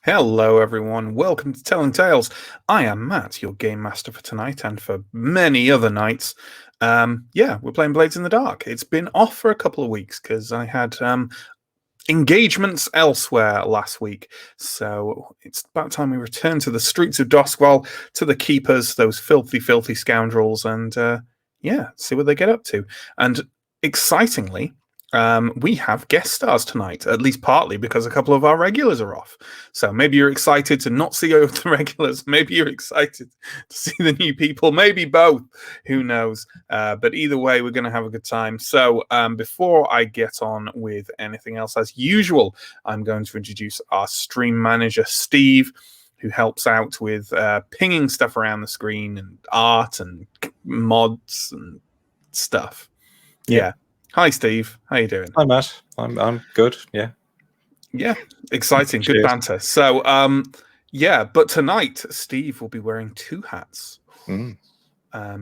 Hello, everyone. Welcome to Telling Tales. I am Matt, your game master for tonight and for many other nights. We're playing Blades in the Dark. It's been off for a couple of weeks because I had engagements elsewhere last week. So it's about time we return to the streets of Doskwell, to the keepers, those filthy, filthy scoundrels, and see what they get up to. And excitingly, we have guest stars tonight, at least partly because a couple of our regulars are off. So maybe you're excited to not see the regulars. Maybe you're excited to see the new people. Maybe both. Who knows? But either way, we're going to have a good time. So before I get on with anything else, as usual, I'm going to introduce our stream manager, Steve, who helps out with pinging stuff around the screen and art and mods and stuff. Yeah. Hi, Steve. How you doing? Hi, Matt. I'm good. Yeah. Yeah. Exciting. Good banter. So, but tonight Steve will be wearing two hats.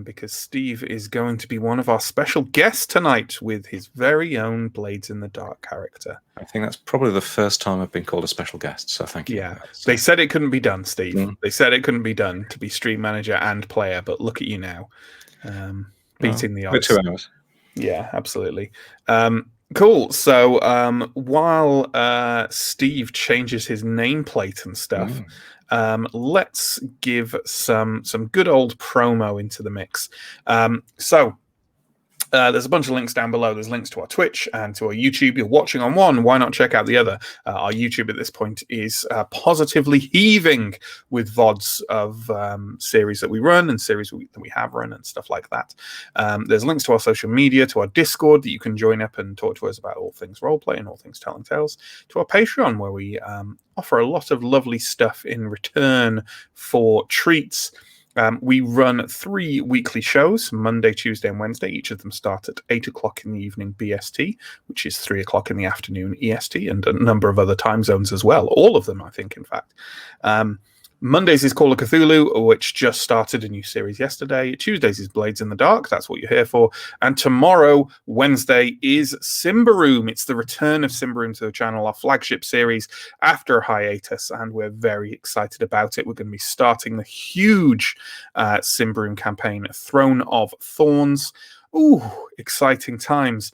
Because Steve is going to be one of our special guests tonight with his very own Blades in the Dark character. I think that's probably the first time I've been called a special guest, so thank you. Yeah, they said it couldn't be done, Steve. They said it couldn't be done to be stream manager and player, but look at you now, beating the odds. 2 hours. Yeah, absolutely. Cool. So while Steve changes his nameplate and stuff, let's give some good old promo into the mix. There's a bunch of links down below. There's links to our Twitch and to our YouTube. You're watching on one. Why not check out the other? Our YouTube at this point is positively heaving with VODs of series that we run and series that we have run and stuff like that. There's links to our social media, to our Discord that you can join up and talk to us about all things roleplay and all things telling tales, to our Patreon where we offer a lot of lovely stuff in return for treats. We run 3 weekly shows, Monday, Tuesday, and Wednesday. Each of them start at 8 o'clock in the evening BST, which is 3 o'clock in the afternoon EST, and a number of other time zones as well. All of them, I think, in fact. Mondays is Call of Cthulhu, which just started a new series yesterday. Tuesdays is Blades in the Dark. That's what you're here for. And tomorrow, Wednesday, is Simbaroom. It's the return of Simbaroom to the channel, our flagship series after a hiatus, and we're very excited about it. We're going to be starting the huge Simbaroom campaign, Throne of Thorns. Ooh, exciting times.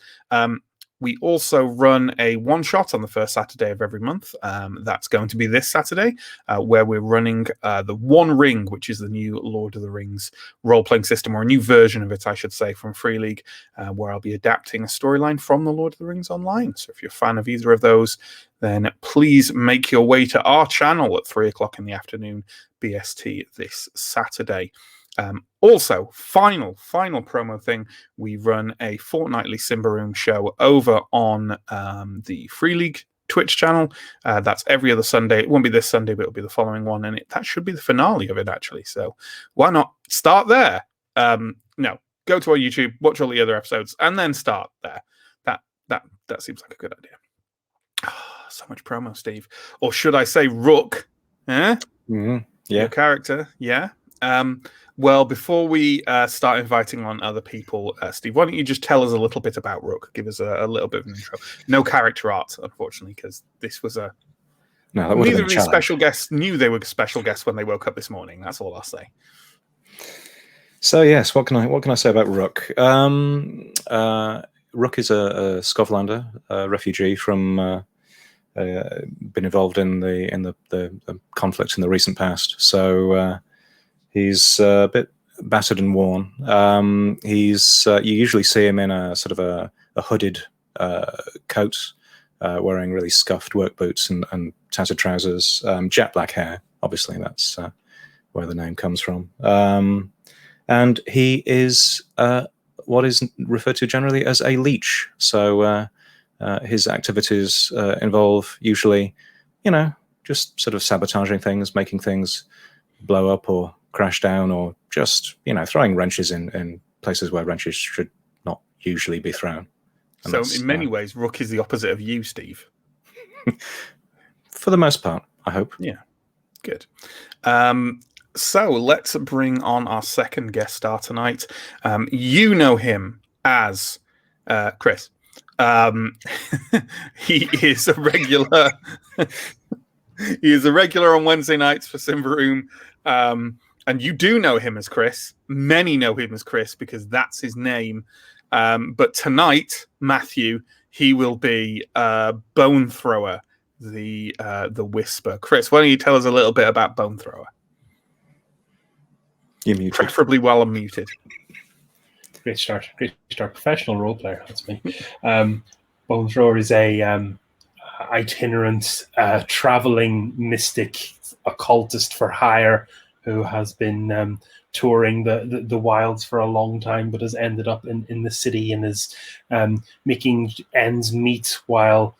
We also run a one-shot on the first Saturday of every month. That's going to be this Saturday, where we're running the One Ring, which is the new Lord of the Rings role-playing system, or a new version of it, I should say, from Free League, where I'll be adapting a storyline from the Lord of the Rings online. So if you're a fan of either of those, then please make your way to our channel at 3 o'clock in the afternoon BST this Saturday. Also, final promo thing, we run a fortnightly Simbaroom show over on the Free League Twitch channel. That's every other Sunday. It won't be this Sunday, but it'll be the following one, and that should be the finale of it, actually. So why not start there? No, go to our YouTube, watch all the other episodes, and then start there. That seems like a good idea. So much promo, Steve. Or should I say Rook? Yeah. Your character, yeah. Well, before we start inviting on other people, Steve, why don't you just tell us a little bit about Rook? Give us a little bit of an intro. No character art, unfortunately, because this was a... No, neither of these special guests knew they were special guests when they woke up this morning. That's all I'll say. So, yes, what can I say about Rook? Rook is a Scotlander, a refugee from... been involved in the conflicts in the recent past. So... he's a bit battered and worn. You usually see him in a sort of a hooded coat, wearing really scuffed work boots and tattered trousers, jet black hair. Obviously, that's where the name comes from. And he is what is referred to generally as a leech. So his activities involve usually, just sort of sabotaging things, making things blow up or crash down, or just throwing wrenches in places where wrenches should not usually be thrown. And so in many ways Rook is the opposite of you, Steve. For the most part, I hope. Yeah, good. So let's bring on our second guest star tonight. You know him as Chris. He is a regular He is a regular on Wednesday nights for Simba Room. And you do know him as Chris. Many know him as Chris because that's his name. But tonight, Matthew, he will be Bone Thrower, the Whisper. Chris, why don't you tell us a little bit about Bone Thrower? You're muted. Preferably while I'm muted. Great start. Professional role player. That's me. Bone Thrower is a itinerant, traveling mystic occultist for hire who has been touring the wilds for a long time, but has ended up in the city and is making ends meet while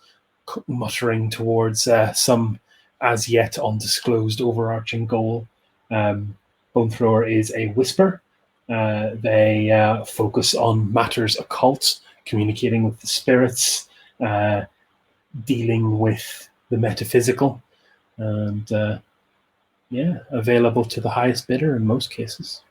muttering towards some as yet undisclosed overarching goal. Bone Thrower is a whisper. They focus on matters occult, communicating with the spirits, dealing with the metaphysical, and available to the highest bidder in most cases.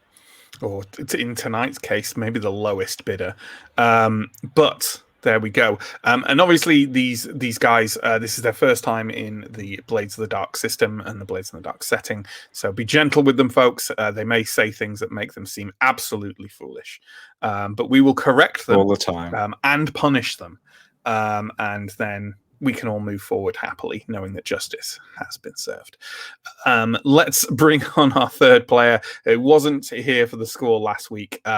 Or in tonight's case, maybe the lowest bidder. But there we go. And obviously, these guys, this is their first time in the Blades of the Dark system and the Blades of the Dark setting. So be gentle with them, folks. They may say things that make them seem absolutely foolish. But we will correct them all the time and punish them. And then we can all move forward happily, knowing that justice has been served. Let's bring on our third player who wasn't here for the score last week, so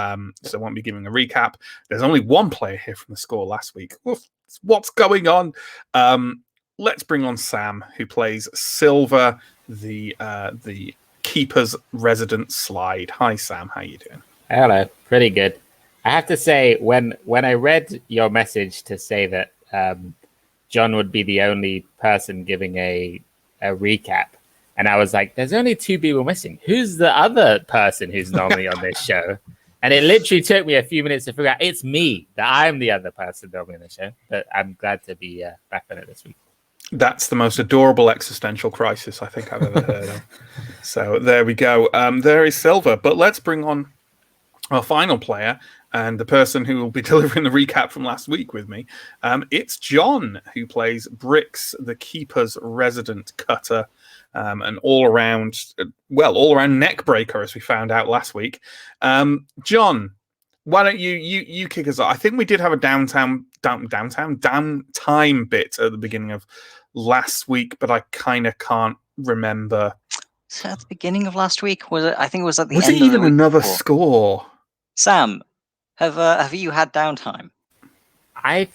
I won't be giving a recap. There's only one player here from the score last week. What's going on? Let's bring on Sam, who plays Silver, the Keeper's resident slide. Hi, Sam. How you doing? Hello. Pretty good. I have to say, when I read your message to say that John would be the only person giving a recap, and I was like, there's only two people missing. Who's the other person who's normally on this show? And it literally took me a few minutes to figure out it's me, that I'm the other person normally on the show. But I'm glad to be back on it this week. That's the most adorable existential crisis I think I've ever heard of. So there we go. There is Silver. But let's bring on our final player and the person who will be delivering the recap from last week with me. It's John, who plays Bricks, the Keeper's resident cutter, an all-around neck breaker, as we found out last week. John, why don't you kick us off? I think we did have a downtime bit at the beginning of last week, but I kind of can't remember. So at the beginning of last week, was it? I think it was at the Was end it of even the week another before. score? Sam, have you had downtime? I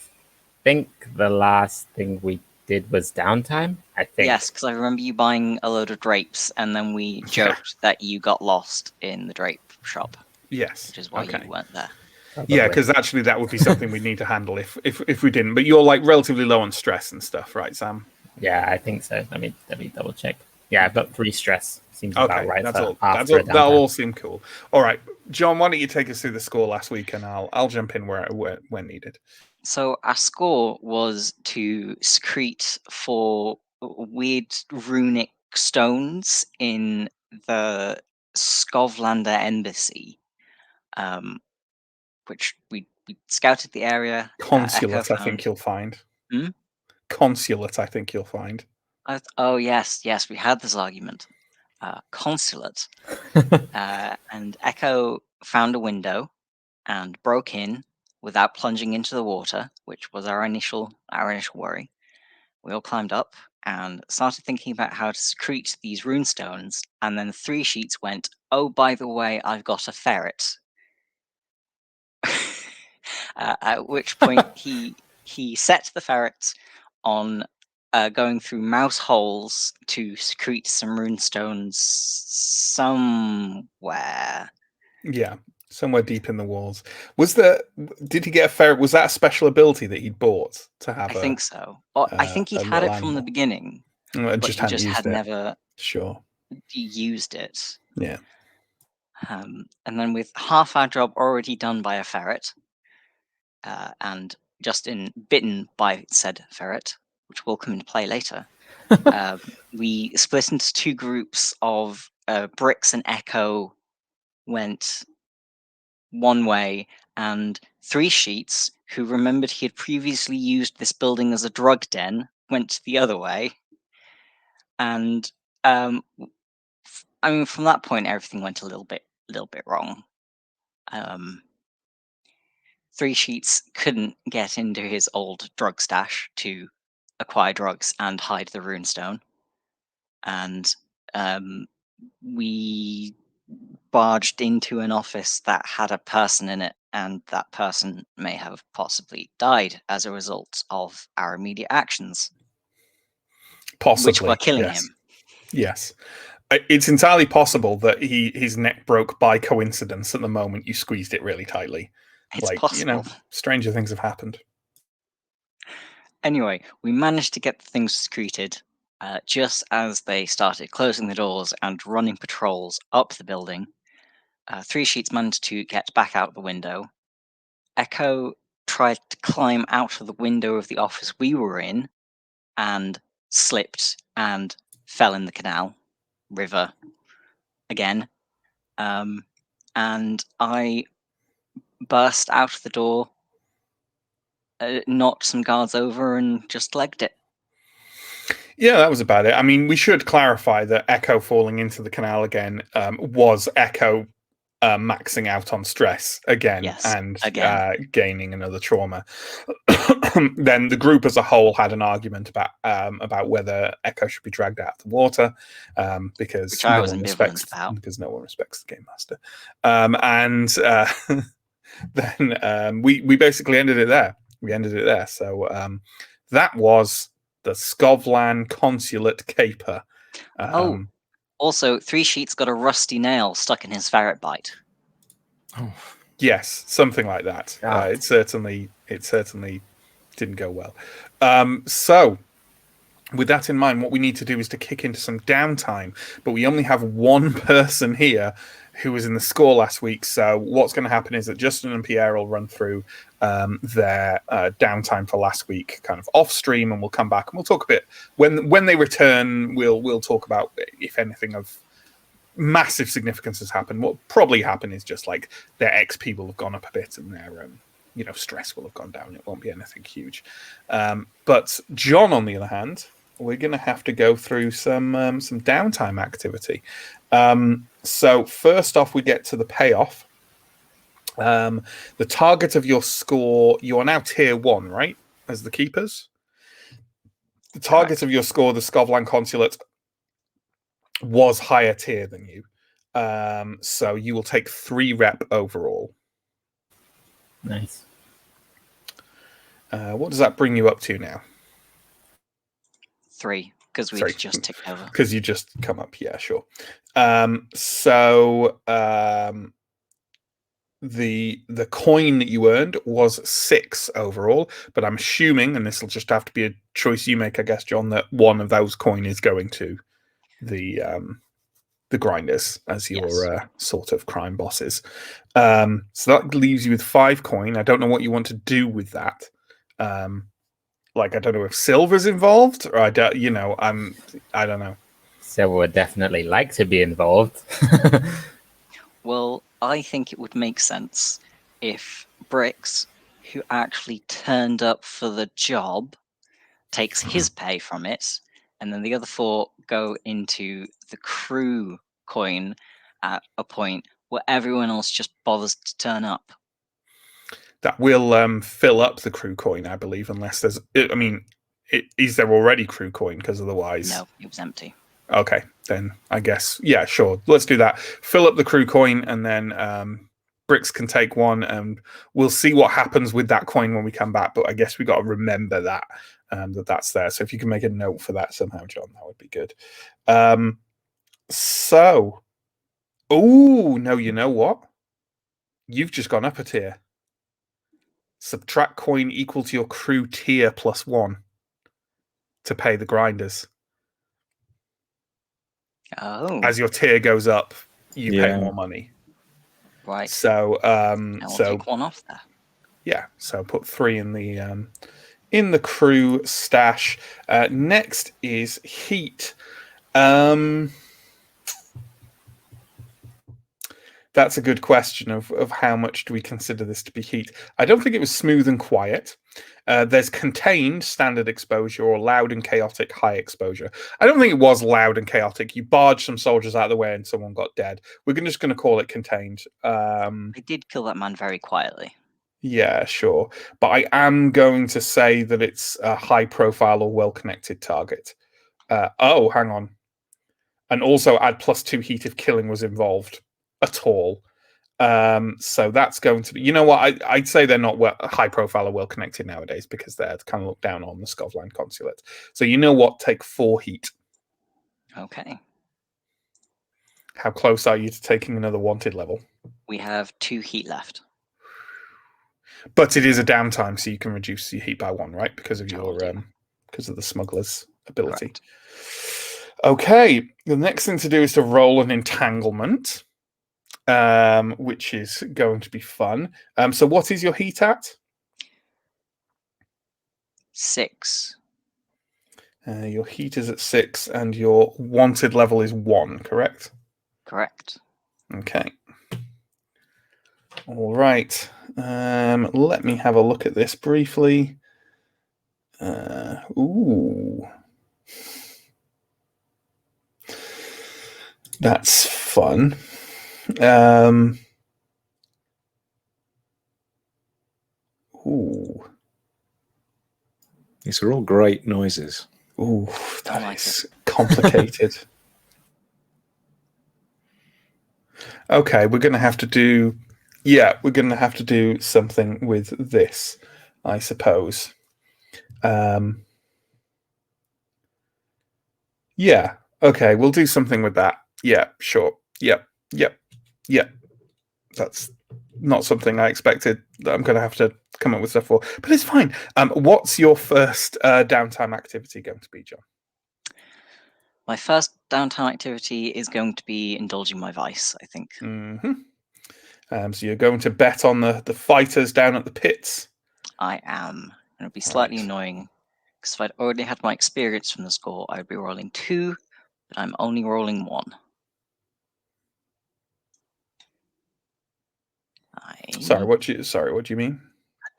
think the last thing we did was downtime. I think. Yes, because I remember you buying a load of drapes, and then we joked that you got lost in the drape shop. Yes, which is why you weren't there. Probably. Yeah, because actually that would be something we'd need to handle if we didn't. But you're like relatively low on stress and stuff, right, Sam? Yeah, I think so. Let me double check. Yeah, I've got 3 stress. Seems about right. That's all. That'll all seem cool. All right, John, why don't you take us through the score last week, and I'll jump in where when needed. So our score was to secrete for weird runic stones in the Skovlander embassy, which we scouted the area. Consulate, I think you'll find. Consulate, I think you'll find. Oh yes, we had this argument. Consulate, and Echo found a window and broke in without plunging into the water, which was our initial worry. We all climbed up and started thinking about how to secrete these rune stones, and then 3 sheets went, oh, by the way, I've got a ferret. At which point he set the ferret on going through mouse holes to secrete some rune stones somewhere. Yeah, somewhere deep in the walls. Did he get a ferret? Was that a special ability that he'd bought to have? I think so. I think he'd had it from the beginning, but he just had never used it. Yeah. And then with half our job already done by a ferret, and Justin bitten by said ferret, which will come into play later, we split into 2 groups of Bricks and Echo went one way, and 3 sheets, who remembered he had previously used this building as a drug den, went the other way. And I mean, from that point, everything went a little bit wrong. Three Sheets couldn't get into his old drug stash to acquire drugs and hide the runestone, and we barged into an office that had a person in it, and that person may have possibly died as a result of our immediate actions, which were Possibly, killing yes. him. Yes. It's entirely possible that his neck broke by coincidence at the moment you squeezed it really tightly. It's like, possible. Stranger things have happened. Anyway, we managed to get the things secreted just as they started closing the doors and running patrols up the building. Three Sheets managed to get back out the window. Echo tried to climb out of the window of the office we were in and slipped and fell in the canal river again. And I burst out the door, knocked some guards over, and just legged it. Yeah, that was about it. I mean, we should clarify that Echo falling into the canal again was Echo maxing out on stress again, Yes, and again. gaining another trauma. Then the group as a whole had an argument about whether Echo should be dragged out of the water because Which I no was one ambivalent respects about. because no one respects the game master. And then we basically ended it there. We ended it there. So that was the Skovlan Consulate Caper. Also, Three Sheets got a rusty nail stuck in his ferret bite. Oh. Yes, something like that. It certainly didn't go well. So, with that in mind, what we need to do is to kick into some downtime. But we only have one person here who was in the score last week. So, what's going to happen is that Justin and Pierre will run through their downtime for last week, kind of off stream, and we'll come back and we'll talk a bit when they return. We'll talk about if anything of massive significance has happened. What probably happened is just like their XP will have gone up a bit and their stress will have gone down. It won't be anything huge. But John, on the other hand, we're going to have to go through some downtime activity. So first off, we get to the payoff. The target of your score, you are now tier 1, right? As the keepers. The target Correct. of your score, the Skovlan Consulate, was higher tier than you. So you will take 3 rep overall. Nice. What does that bring you up to now? 3, because we just ticked over. Because you just come up, yeah, sure. The coin that you earned was 6 overall, but I'm assuming, and this will just have to be a choice you make, I guess, John, that one of those coin is going to the grinders as your sort of crime bosses. So that leaves you with 5 coin. I don't know what you want to do with that. I don't know if silver's involved, or I don't know. Silver would definitely like to be involved. Well, I think it would make sense if Bricks, who actually turned up for the job, takes his pay from it, and then the other 4 go into the crew coin at a point where everyone else just bothers to turn up. That will fill up the crew coin, I believe, unless there's... is there already crew coin? Because otherwise... No, it was empty. Okay, then I guess, yeah, sure. Let's do that. Fill up the crew coin, and then Bricks can take 1, and we'll see what happens with that coin when we come back. But I guess we got to remember that that's there. So if you can make a note for that somehow, John, that would be good. No, you know what? You've just gone up a tier. Subtract coin equal to your crew tier plus 1 to pay the grinders. Oh. As your tier goes up, you pay more money. Right. So I'll take 1 off there. Yeah, so put 3 in the crew stash. Next is heat. That's a good question of how much do we consider this to be heat. I don't think it was smooth and quiet. There's contained standard exposure or loud and chaotic high exposure. I don't think it was loud and chaotic. You barged some soldiers out of the way and someone got dead. We're just going to call it contained. I did kill that man very quietly. Yeah, sure. But I am going to say that it's a high profile or well-connected target. Oh, hang on. And also add +2 heat if killing was involved at all. So that's going to be, you know what, I'd say they're not high profile or well connected nowadays because they're kind of looked down on the Scotland consulate. So you know what, take 4 heat. Okay. How close are you to taking another wanted level? We have 2 heat left. But it is a downtime, so you can reduce your heat by 1, right? Because of your because of the smuggler's ability. Correct. Okay, the next thing to do is to roll an entanglement, which is going to be fun. So what is your heat at? 6. Your heat is at 6, and your wanted level is 1, correct? Correct. Okay. All right. Let me have a look at this briefly. Ooh. That's fun. Ooh. These are all great noises. Ooh, that is complicated. Okay, we're going to have to do... Yeah, we're going to have to do something with this, I suppose. Yeah, okay, we'll do something with that. Yeah, sure. Yep. That's not something I expected that I'm going to have to come up with stuff for, but it's fine. What's your first downtime activity going to be, John? My first downtime activity is going to be indulging my vice, I think. Mm-hmm. So you're going to bet on the fighters down at the pits? I am. And it'll be slightly annoying, because if I'd already had my experience from the score, I'd be rolling 2, but I'm only rolling 1. Sorry, what do you mean?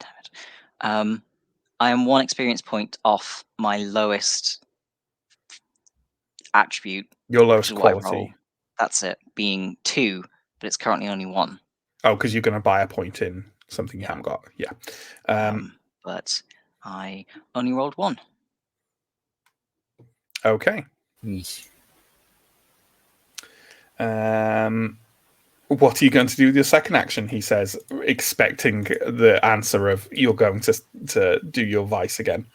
God damn it. I am 1 experience point off my lowest attribute. Your lowest quality. That's it, being 2, but it's currently only 1. Oh, because you're going to buy a point in something you haven't got. Yeah. But I only rolled 1. Okay. What are you going to do with your second action? He says, expecting the answer of you're going to do your vice again.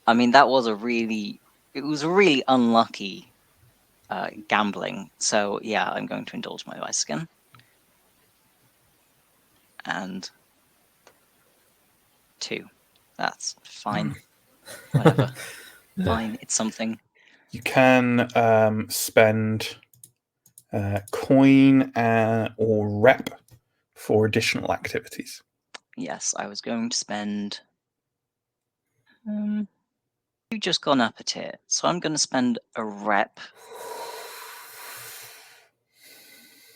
I mean, that was a really unlucky gambling. So yeah, I'm going to indulge my vice again. And 2. That's fine. Whatever. Fine, it's something. You can spend coin or rep for additional activities. Yes, I was going to spend... you've just gone up a tier, so I'm going to spend a rep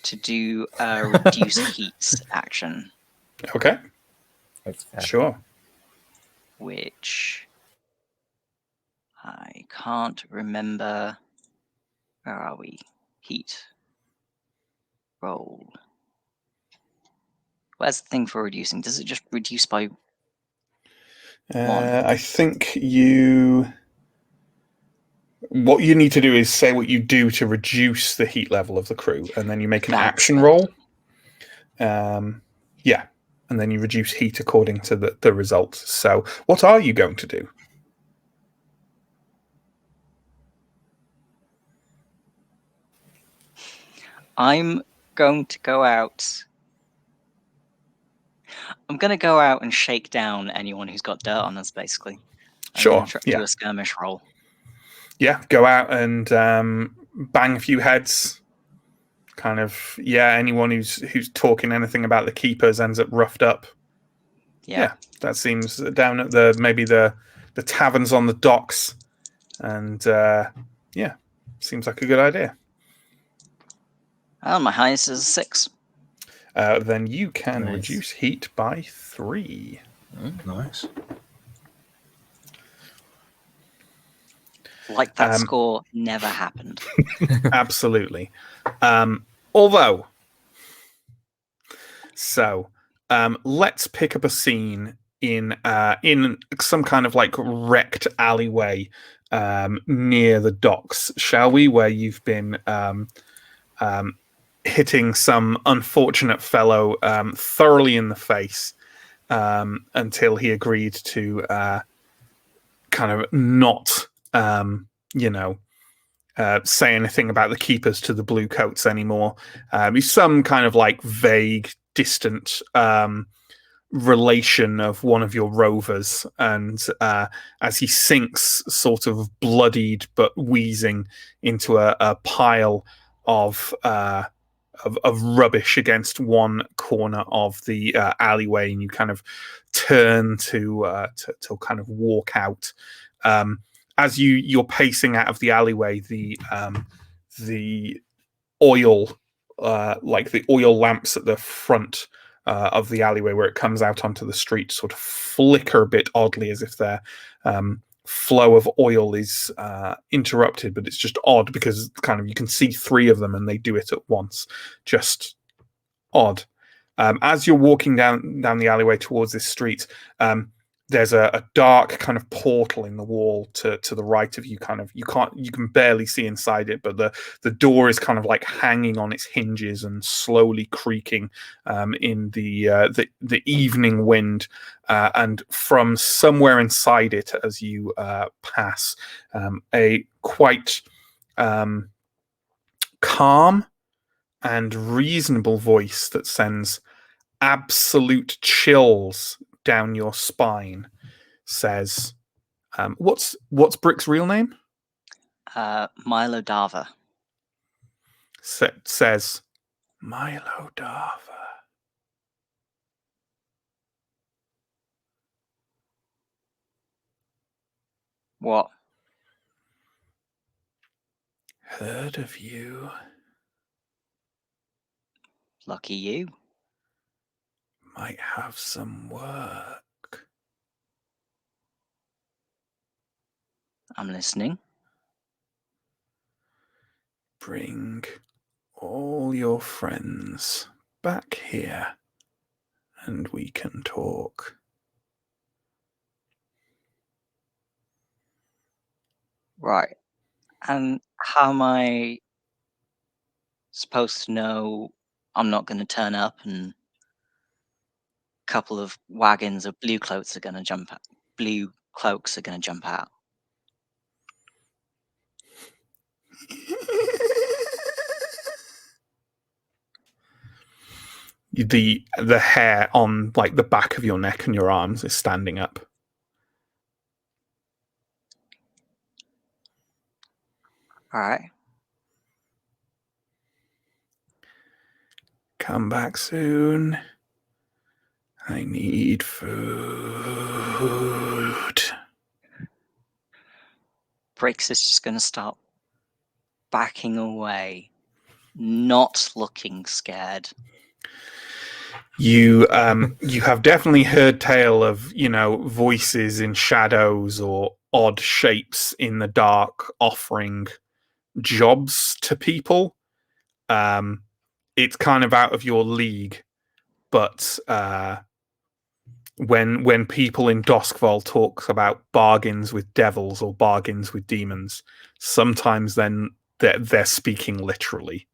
to do a reduce heat action. Okay. Sure. Which I can't remember. Where are we? Heat. Roll. Where's the thing for reducing? Does it just reduce by 1? I think what you need to do is say what you do to reduce the heat level of the crew, and then you make an action roll. Yeah, and then you reduce heat according to the results. So what are you going to do? I'm going to go out. I'm going to go out and shake down anyone who's got dirt on us, basically. Sure. Do a skirmish roll. Yeah, go out and bang a few heads. Kind of, yeah. Anyone who's talking anything about the keepers ends up roughed up. Yeah, that seems down at the taverns on the docks, and yeah, seems like a good idea. My highest is a 6. Then you can Nice. reduce heat by 3. Nice. Like that score never happened. Absolutely. Although, so let's pick up a scene in some kind of like wrecked alleyway near the docks, shall we? Where you've been hitting some unfortunate fellow thoroughly in the face until he agreed to kind of not, say anything about the keepers to the blue coats anymore. He's some kind of like vague, distant relation of one of your rovers, and as he sinks, sort of bloodied but wheezing, into a pile of rubbish against one corner of the alleyway, and you kind of turn to kind of walk out. As you're pacing out of the alleyway, the oil, like the oil lamps at the front of the alleyway where it comes out onto the street, sort of flicker a bit oddly, as if their flow of oil is interrupted. But it's just odd because kind of you can see 3 of them and they do it at once. Just odd. As you're walking down the alleyway towards this street, there's a dark kind of portal in the wall to the right of you. Kind of you can barely see inside it, but the door is kind of like hanging on its hinges and slowly creaking in the evening wind. And from somewhere inside it, as you pass, a quite calm and reasonable voice that sends absolute chills down your spine says, what's Brick's real name? Milo Dava. Says Milo Dava. What? Heard of you. Lucky you. Might have some work. I'm listening. Bring all your friends back here and we can talk. Right. And how am I supposed to know I'm not going to turn up and a couple of wagons of blue cloaks are going to jump out? Blue cloaks are going to jump out. The hair on like the back of your neck and your arms is standing up. All right. Come back soon. I need food. Bricks is just going to start backing away, not looking scared. You have definitely heard tale of, voices in shadows or odd shapes in the dark offering jobs to people. It's kind of out of your league, but when people in Doskval talk about bargains with devils or bargains with demons, sometimes then they're speaking literally.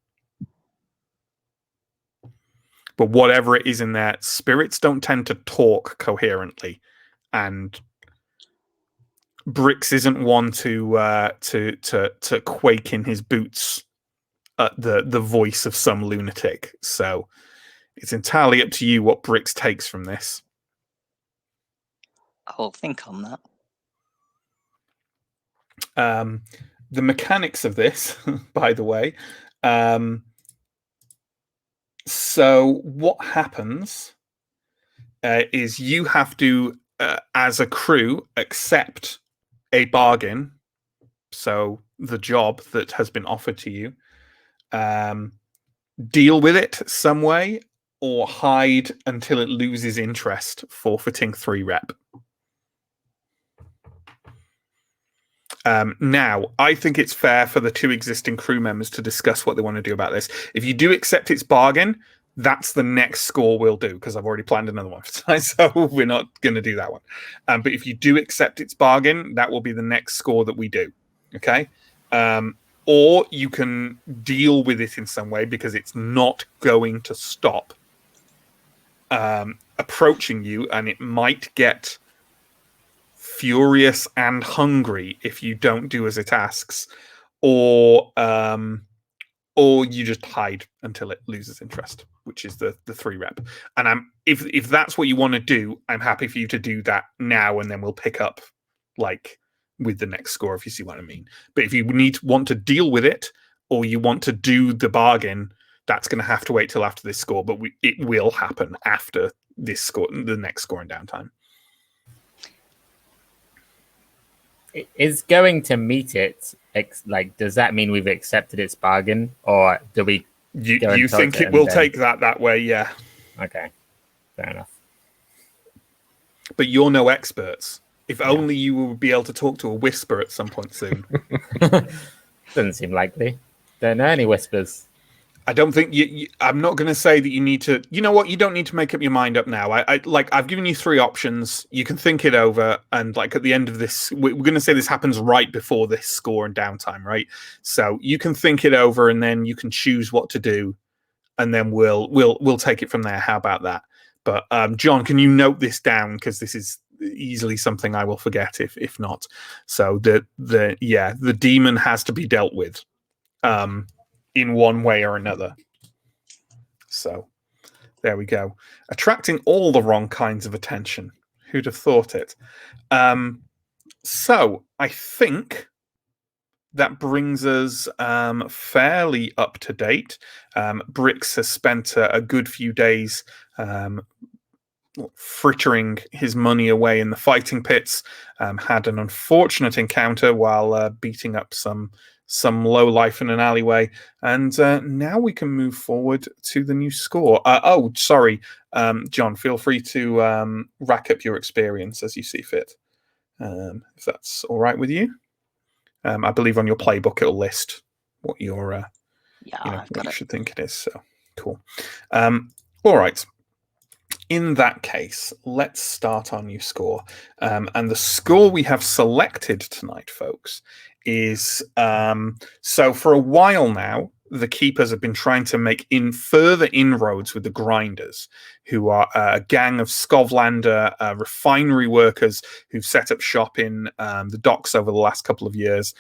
But whatever it is in there, spirits don't tend to talk coherently, and Bricks isn't one to quake in his boots at the voice of some lunatic. So it's entirely up to you what Bricks takes from this. I'll think on that. The mechanics of this, by the way. So what happens is you have to, as a crew, accept a bargain. So the job that has been offered to you. deal with it some way, or hide until it loses interest, forfeiting 3 rep. Now, I think it's fair for the 2 existing crew members to discuss what they want to do about this. If you do accept its bargain, that's the next score we'll do, because I've already planned another one for tonight, so we're not going to do that one. But if you do accept its bargain, that will be the next score that we do. Okay? Or you can deal with it in some way, because it's not going to stop approaching you, and it might get furious and hungry if you don't do as it asks, or you just hide until it loses interest, which is the 3 rep. And if that's what you want to do, I'm happy for you to do that now, and then we'll pick up like with the next score, if you see what I mean. But if you want to deal with it, or you want to do the bargain, that's going to have to wait till after this score. But it will happen after this score, the next score in downtime. Is going to meet it like, does that mean we've accepted its bargain, or do we you think it will take that way? Yeah. Okay, fair enough. But you're no experts. If only you will be able to talk to a whisper at some point soon. Doesn't seem likely. Don't know any whispers. I don't think I'm not going to say that you need to. You know what? You don't need to make up your mind up now. I've given you 3 options. You can think it over, and like at the end of this, we're going to say this happens right before this score and downtime, right? So you can think it over, and then you can choose what to do, and then we'll take it from there. How about that? But John, can you note this down, because this is easily something I will forget if not. So the demon has to be dealt with. In one way or another. So there we go. Attracting all the wrong kinds of attention. Who'd have thought it? So I think that brings us fairly up to date. Brix has spent a good few days frittering his money away in the fighting pits. Had an unfortunate encounter while beating up some lowlife in an alleyway, and now we can move forward to the new score. John, feel free to rack up your experience as you see fit, if that's all right with you. I believe on your playbook it'll list what your what you should think it is. So cool. All right. In that case, let's start our new score. And the score we have selected tonight, folks, is so for a while now, the Keepers have been trying to make further inroads with the Grinders, who are a gang of Skovlander refinery workers who've set up shop in the docks over the last couple of years,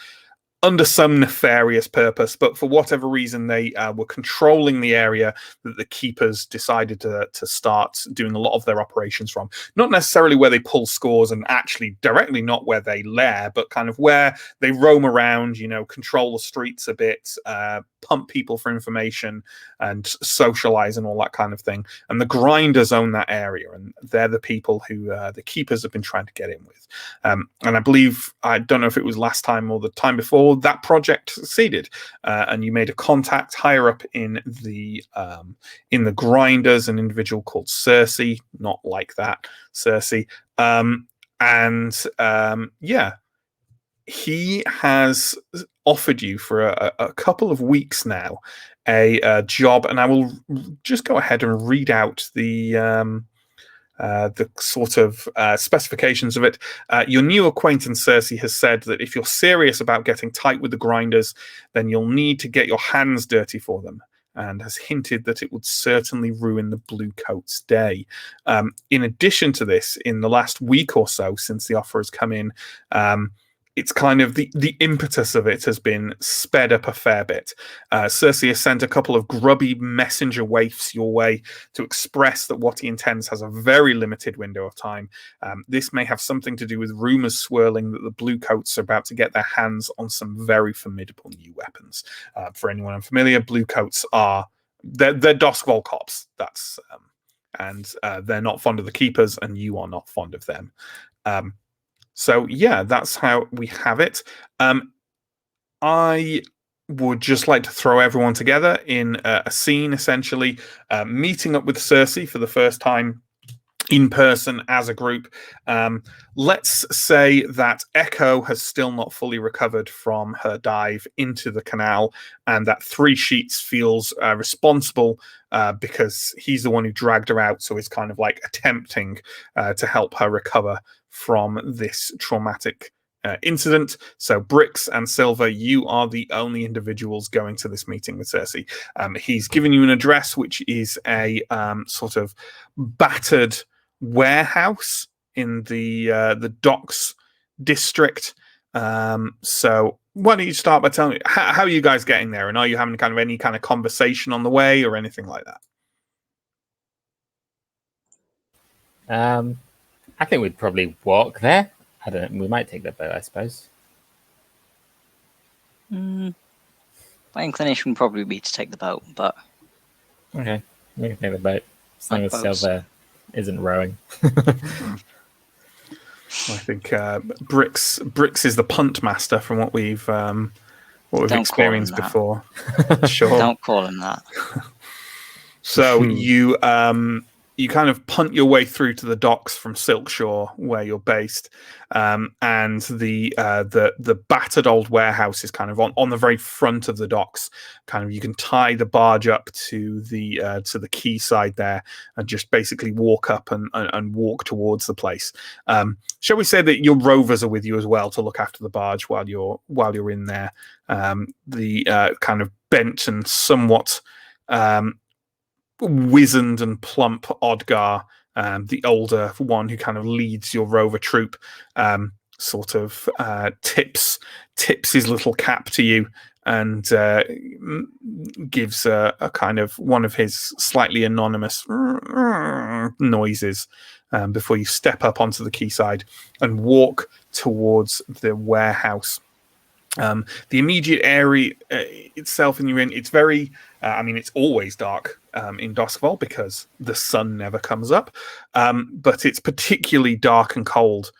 under some nefarious purpose, but for whatever reason, they were controlling the area that the Keepers decided to start doing a lot of their operations from. Not necessarily where they pull scores, and actually directly not where they lair, but kind of where they roam around, control the streets a bit, pump people for information and socialize and all that kind of thing. And the Grinders own that area, and they're the people who the Keepers have been trying to get in with. And I believe, I don't know if it was last time or the time before, that project succeeded, and you made a contact higher up in the Grinders, an individual called Cersei, not like that Cersei, he has offered you for a couple of weeks now a job, and I will just go ahead and read out the sort of specifications of it. Your new acquaintance Cersei has said that if you're serious about getting tight with the Grinders, then you'll need to get your hands dirty for them, and has hinted that it would certainly ruin the Blue Coats' day. In addition to this, in the last week or so since the offer has come in, it's kind of the impetus of it has been sped up a fair bit. Cersei has sent a couple of grubby messenger waifs your way to express that what he intends has a very limited window of time. This may have something to do with rumors swirling that the Blue Coats are about to get their hands on some very formidable new weapons. For anyone unfamiliar, Blue Coats they're Doskvol cops. That's and they're not fond of the Keepers, and you are not fond of them. So yeah, that's how we have it. I would just like to throw everyone together in a scene, essentially meeting up with Cersei for the first time in person as a group. Let's say that Echo has still not fully recovered from her dive into the canal, and that Three Sheets feels responsible because he's the one who dragged her out, so is kind of like attempting to help her recover from this traumatic incident. So Bricks and Silver, you are the only individuals going to this meeting with Cersei. He's given you an address, which is a sort of battered warehouse in the docks district. So why don't you start by telling me how are you guys getting there, and are you having kind of any kind of conversation on the way or anything like that? I think we'd probably walk there. I don't know. We might take the boat, I suppose. My inclination would probably be to take the boat, but Okay, we can take the boat as long as boats. Silver isn't rowing. I think Bricks is the punt master from what we've Don't call him experienced that. before. Sure. Don't call him that. So you kind of punt your way through to the docks from Silkshore, where you're based, and the battered old warehouse is kind of on the very front of the docks. Kind of, you can tie the barge up to the quay side there, and just basically walk up and walk towards the place. Shall we say that your rovers are with you as well to look after the barge while you're in there? The kind of bent and somewhat wizened and plump Odgar, the older one who kind of leads your rover troop, sort of tips his little cap to you and gives a kind of one of his slightly anonymous noises before you step up onto the quayside and walk towards the warehouse. The immediate area itself, and you're in, it's very, it's always dark in Duskfall because the sun never comes up, but it's particularly dark and cold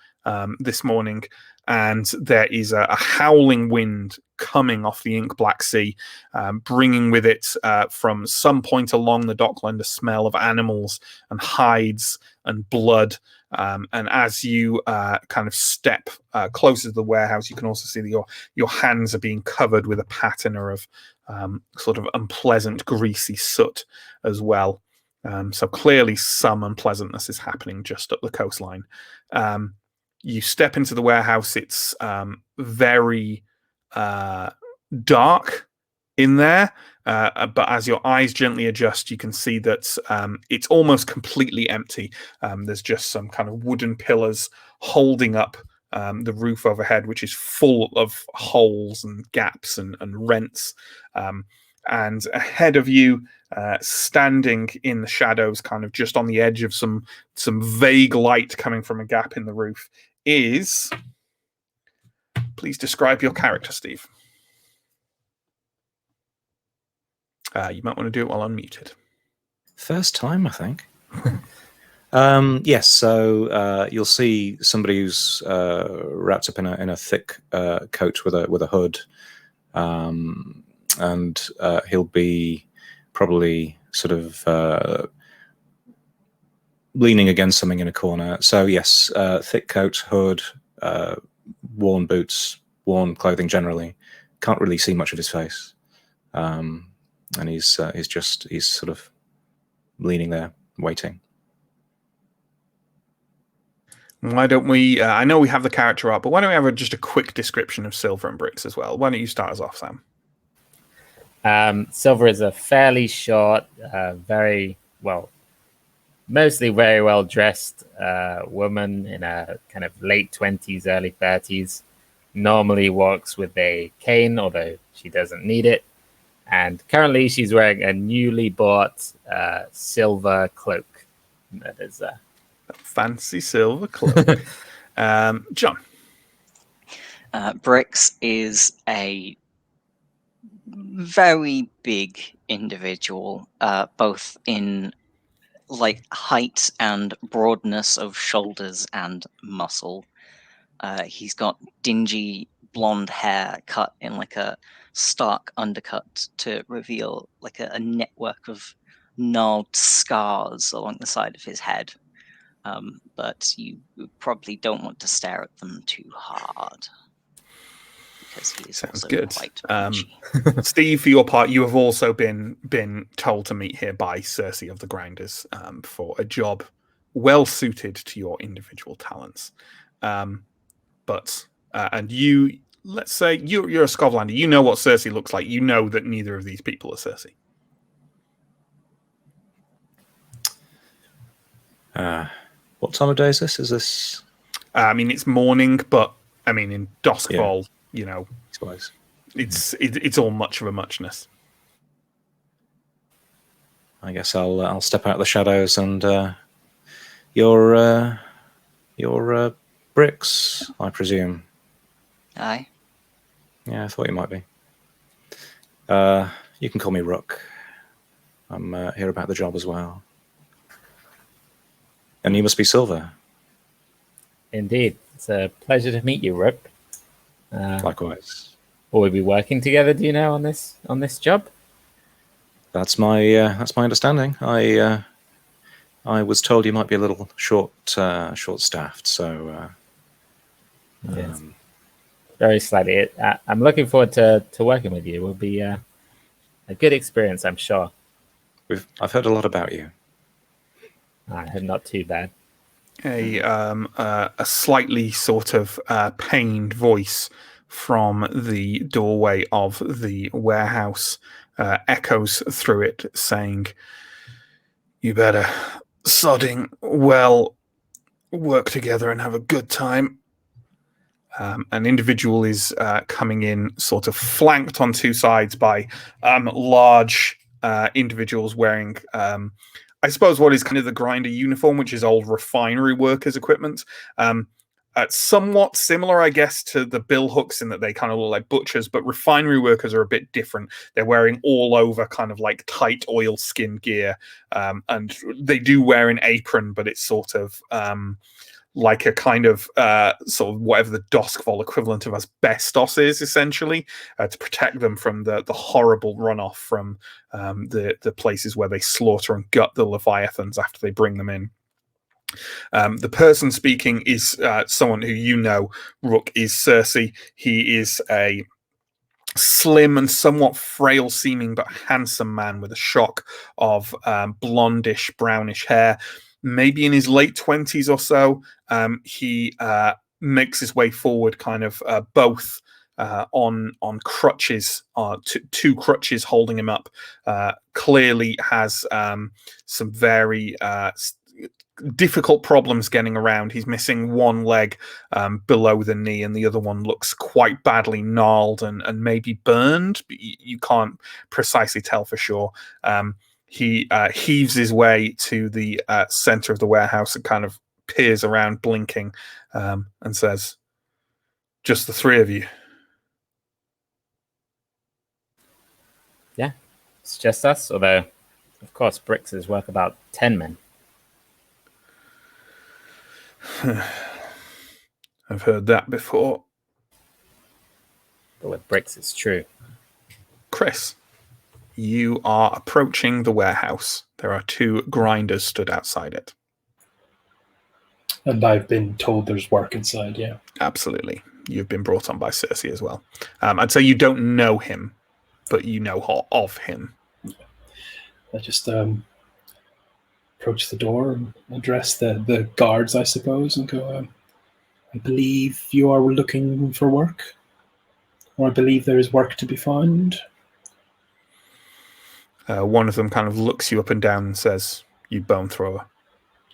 this morning, and there is a howling wind coming off the ink black sea, bringing with it from some point along the dockland a smell of animals and hides and blood. And as you kind of step closer to the warehouse, you can also see that your hands are being covered with a patina of sort of unpleasant, greasy soot as well. So clearly some unpleasantness is happening just up the coastline. You step into the warehouse. It's very dark in there, but as your eyes gently adjust, you can see that it's almost completely empty. There's just some kind of wooden pillars holding up the roof overhead, which is full of holes and gaps and rents. And ahead of you, standing in the shadows, kind of just on the edge of some vague light coming from a gap in the roof, is... Please describe your character, Steve. You might want to do it while unmuted. First time, I think. Yes, so you'll see somebody who's wrapped up in a thick coat with a hood, and he'll be probably sort of leaning against something in a corner. So yes, thick coat, hood, worn boots, worn clothing generally. Can't really see much of his face. And he's sort of leaning there, waiting. Why don't we? I know we have the character art, but why don't we have just a quick description of Silver and Bricks as well? Why don't you start us off, Sam? Silver is a fairly short, mostly very well dressed woman in a kind of late 20s, early 30s. Normally walks with a cane, although she doesn't need it. And currently she's wearing a newly bought silver cloak. That is a fancy silver cloak. John. Bricks is a very big individual, both in like height and broadness of shoulders and muscle. He's got dingy blonde hair cut in like a stark undercut to reveal like a network of gnarled scars along the side of his head. But you probably don't want to stare at them too hard, because he is Sounds also good. quite punchy. Steve, for your part, you have also been told to meet here by Cersei of the Grinders for a job well suited to your individual talents. And you, let's say you're a Scovlander. You know what Cersei looks like. You know that neither of these people are Cersei. What time of day is this? Is this? I mean, it's morning, but I mean, in Duskfall, you know, Suppose. it's all much of a muchness. I guess I'll step out of the shadows and your bricks, I presume. Aye. Yeah, I thought you might be. You can call me Rook. I'm here about the job as well. And you must be Silver. Indeed. It's a pleasure to meet you, Rip. Likewise. Will we be working together, do you know, on this job? That's my understanding. I was told you might be a little short-staffed, so Yes. Very slightly. I'm looking forward to working with you. It will be a good experience, I'm sure. I've heard a lot about you. Not too bad. A slightly sort of pained voice from the doorway of the warehouse echoes through it, saying, "You better sodding well work together and have a good time." An individual is coming in, sort of flanked on two sides by large individuals wearing, I suppose, what is kind of the grinder uniform, which is old refinery workers' equipment. Somewhat similar, I guess, to the bill hooks in that they kind of look like butchers, but refinery workers are a bit different. They're wearing all over kind of like tight oil skin gear, and they do wear an apron, but it's sort of like a kind of sort of whatever the Doskvol equivalent of asbestos is, essentially, to protect them from the horrible runoff from the places where they slaughter and gut the Leviathans after they bring them in. The person speaking is someone who you know, Rook, is Cersei. He is a slim and somewhat frail-seeming but handsome man with a shock of blondish, brownish hair. Maybe in his late 20s or so. He makes his way forward kind of both on crutches, two crutches holding him up. Clearly has some very difficult problems getting around. He's missing one leg below the knee, and the other one looks quite badly gnarled and maybe burned. But you can't precisely tell for sure. He heaves his way to the center of the warehouse and kind of peers around, blinking, and says, "Just the three of you?" Yeah, it's just us, although, of course, Bricks is worth about 10 men. I've heard that before. But with Bricks, it's true. Chris, you are approaching the warehouse. There are two grinders stood outside it. And I've been told there's work inside, yeah. Absolutely. You've been brought on by Cersei as well. I'd say you don't know him, but you know of him. I just approach the door and address the guards, I suppose, and go, I believe you are looking for work, or I believe there is work to be found. One of them kind of looks you up and down and says, "You bone thrower."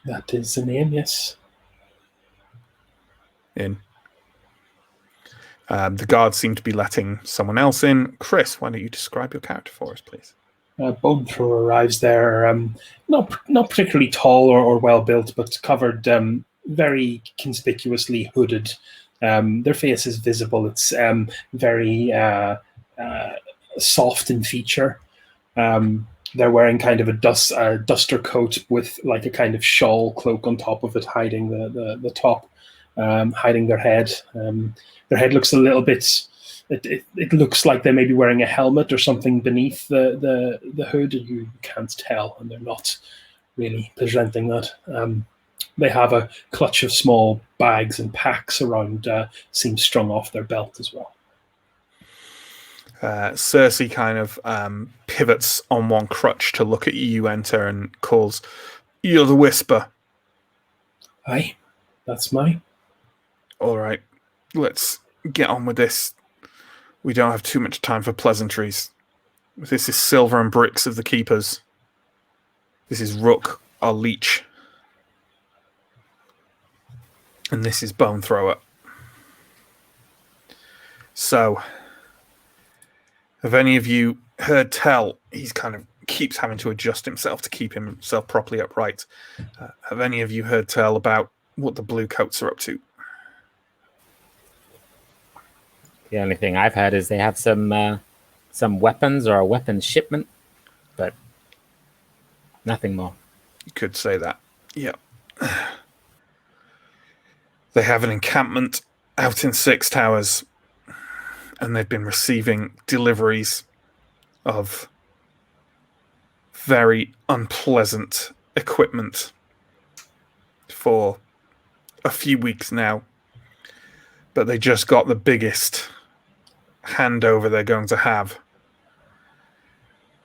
That is the name, yes. In. The guards seem to be letting someone else in. Chris, why don't you describe your character for us, please? Bone thrower arrives there, not particularly tall or well built, but covered, very conspicuously hooded. Their face is visible. It's very soft in feature. They're wearing kind of a duster coat with like a kind of shawl cloak on top of it, hiding the top, hiding their head. Their head looks a little bit it looks like they may be wearing a helmet or something beneath the hood, and you can't tell, and they're not really presenting that. They have a clutch of small bags and packs around, seems strung off their belt as well. Cersei kind of pivots on one crutch to look at you enter and calls, "You're the Whisper." Aye, that's mine. All right, let's get on with this. We don't have too much time for pleasantries. This is Silver and Bricks of the Keepers. This is Rook, our leech. And this is Bone Thrower. So, have any of you heard tell? He's kind of keeps having to adjust himself to keep himself properly upright. Have any of you heard tell about what the Blue Coats are up to? The only thing I've heard is they have some weapons or a weapons shipment, but nothing more. You could say that. Yeah. They have an encampment out in Six Towers, and they've been receiving deliveries of very unpleasant equipment for a few weeks now. But they just got the biggest handover they're going to have.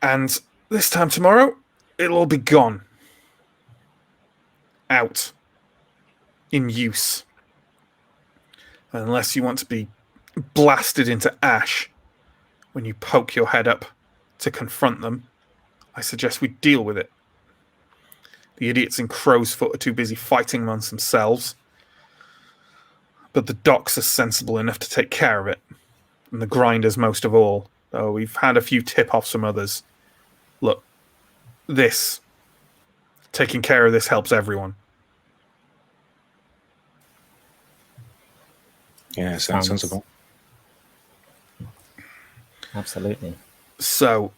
And this time tomorrow, it'll all be gone. Out. In use. Unless you want to be blasted into ash when you poke your head up to confront them, I suggest we deal with it. The idiots in Crow's Foot are too busy fighting amongst themselves, but the docks are sensible enough to take care of it, and the grinders most of all, though we've had a few tip-offs from others. Look, taking care of this helps everyone. Yeah, sounds sensible. Absolutely. So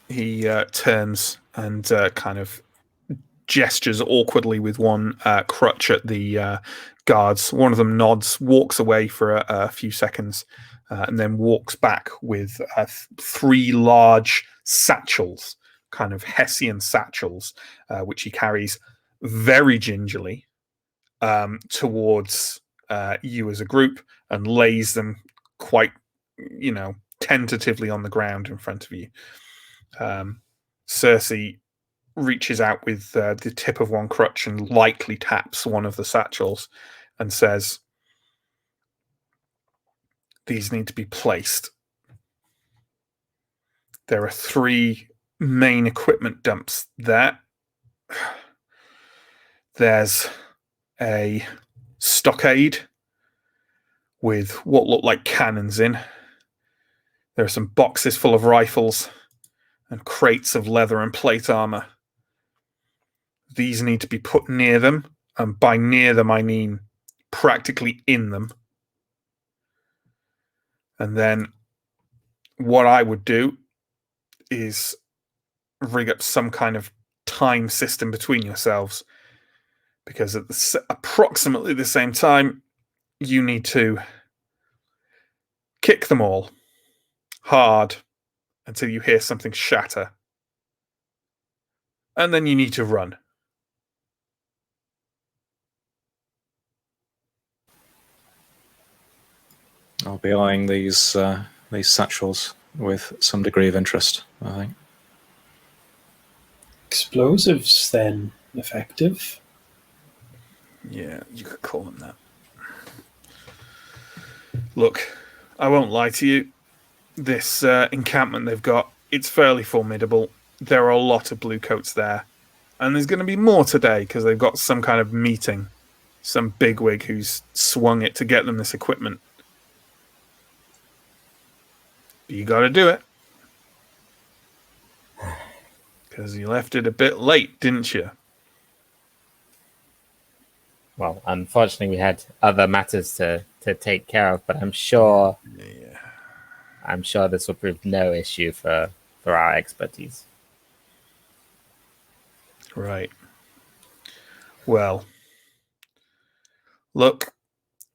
he turns and kind of gestures awkwardly with one crutch at the guards. One of them nods, walks away for a few seconds, and then walks back with 3 large satchels, kind of Hessian satchels, which he carries very gingerly towards you as a group, and lays them quite, tentatively on the ground in front of you. Cersei reaches out with the tip of one crutch and lightly taps one of the satchels and says, "These need to be placed. There are 3 main equipment dumps there. There's a stockade with what look like cannons in. There are some boxes full of rifles and crates of leather and plate armor. These need to be put near them, and by near them I mean practically in them. And then what I would do is rig up some kind of time system between yourselves, because at approximately the same time, you need to kick them all hard until you hear something shatter. And then you need to run." I'll be eyeing these satchels with some degree of interest, I think. Explosives, then, effective. Yeah, you could call them that. Look, I won't lie to you. This encampment they've got, it's fairly formidable. There are a lot of blue coats there. And there's going to be more today because they've got some kind of meeting. Some bigwig who's swung it to get them this equipment. But you got to do it. Because you left it a bit late, didn't you? Well, unfortunately, we had other matters to take care of, but I'm sure this will prove no issue for our expertise. Right. Well, look,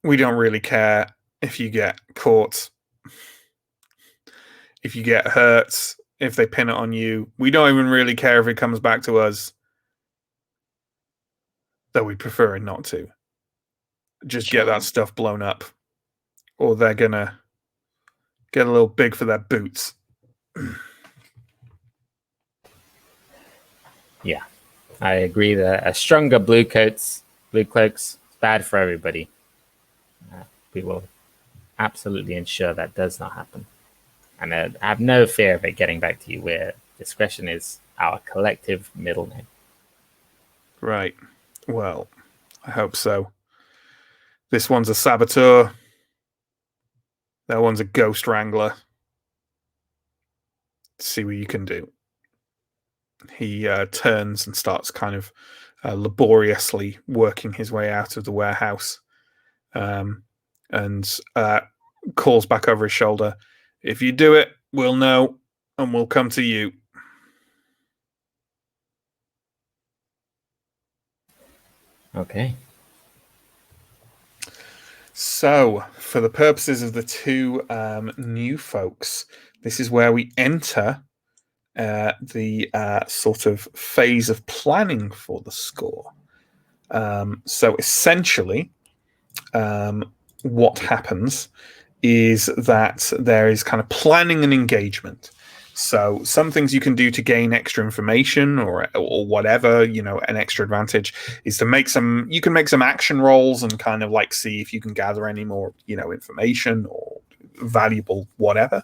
we don't really care if you get caught. if you get hurt, if they pin it on you. We don't even really care if it comes back to us. Though we prefer it not to. Just get that stuff blown up. Or they're going to get a little big for their boots. Yeah, I agree that a stronger blue cloaks is bad for everybody. We will absolutely ensure that does not happen. And I have no fear of it getting back to you, where discretion is our collective middle name. Right. Well, I hope so. This one's a saboteur. That one's a ghost wrangler. See what you can do. He turns and starts kind of laboriously working his way out of the warehouse, and calls back over his shoulder, "If you do it, we'll know, and we'll come to you." Okay. So, for the purposes of the two new folks, this is where we enter the sort of phase of planning for the score. So essentially, what happens is that there is kind of planning and engagement. So some things you can do to gain extra information or whatever, an extra advantage is to make some action rolls and kind of like see if you can gather any more, information or valuable whatever.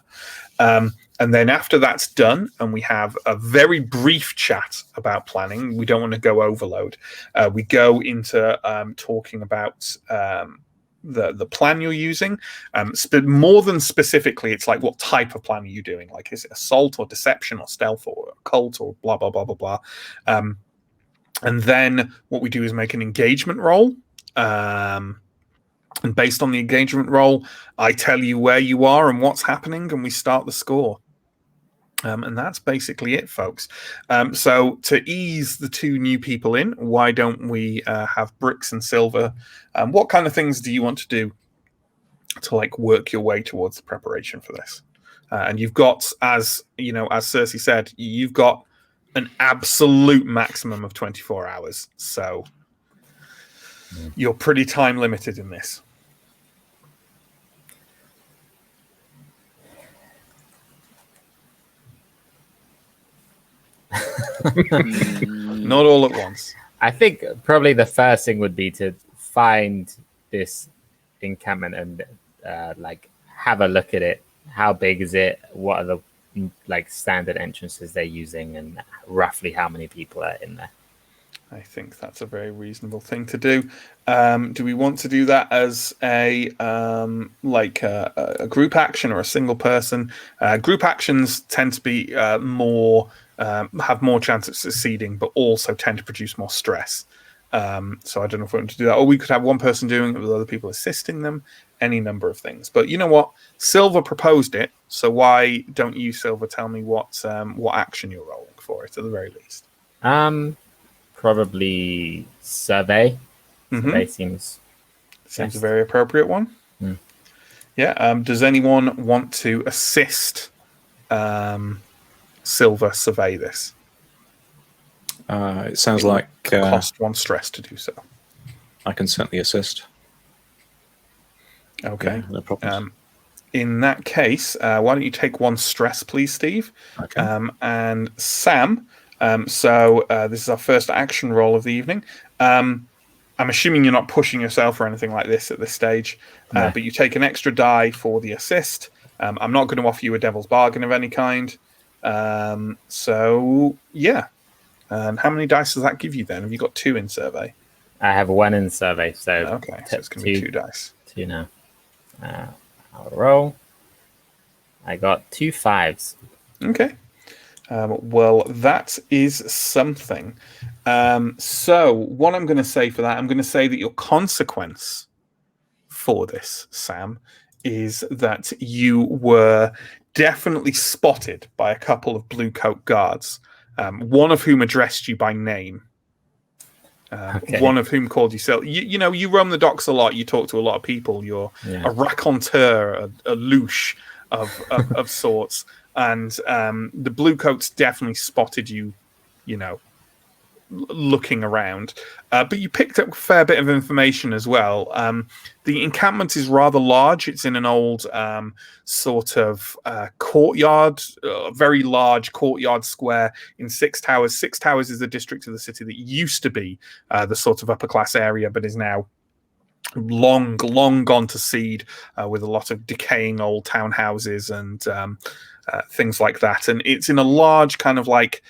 And then after that's done, and we have a very brief chat about planning, we don't want to go overload. We go into talking about the plan you're using. More than specifically, it's like, what type of plan are you doing? Like, is it assault or deception or stealth or occult or blah, blah, blah, blah, blah. And then what we do is make an engagement roll. And based on the engagement roll, I tell you where you are and what's happening, and we start the score. And that's basically it, folks. So to ease the two new people in, why don't we have Bricks and Silver? What kind of things do you want to do to like work your way towards the preparation for this? And you've got, as Cersei said, you've got an absolute maximum of 24 hours. So you're pretty time limited in this. Not all at once. I think probably the first thing would be to find this encampment and have a look at it. How big is it? What are the standard entrances they're using, and roughly how many people are in there? I think that's a very reasonable thing to do. Do we want to do that as a group action or a single person? Group actions tend to be more have more chance of succeeding, but also tend to produce more stress. So I don't know if we want to do that, or we could have one person doing it with other people assisting them. Any number of things. But you know what? Silver proposed it, so why don't you, Silver, tell me what action you're rolling for it at the very least? Probably survey. Mm-hmm. Survey seems a very appropriate one. Mm. Yeah. Does anyone want to assist Silver survey this? It sounds like cost one stress to do so. I can certainly assist. Okay. Yeah, no problem. In that case, why don't you take one stress, please, Steve? Okay. And Sam. So this is our first action roll of the evening. I'm assuming you're not pushing yourself or anything like this at this stage, No. but you take an extra die for the assist. I'm not going to offer you a devil's bargain of any kind. So, yeah. And how many dice does that give you then? Have you got 2 in survey? I have 1 in survey, so okay, so it's going to be 2 dice. 2 now. I'll roll. I got 2 5s. Okay. Well, that is something. So what I'm going to say for that, I'm going to say that your consequence for this, Sam, is that you were definitely spotted by a couple of blue coat guards, one of whom addressed you by name. Okay. One of whom called you. You roam the docks a lot. You talk to a lot of people. You're a raconteur, a louche of sorts. and the bluecoats definitely spotted you, you know, looking around, but you picked up a fair bit of information as well. The encampment is rather large. It's in an old sort of courtyard, very large courtyard square in Six Towers. Six Towers is a district of the city that used to be the sort of upper class area, but is now long gone to seed, with a lot of decaying old townhouses and things like that. And it's in a large kind of like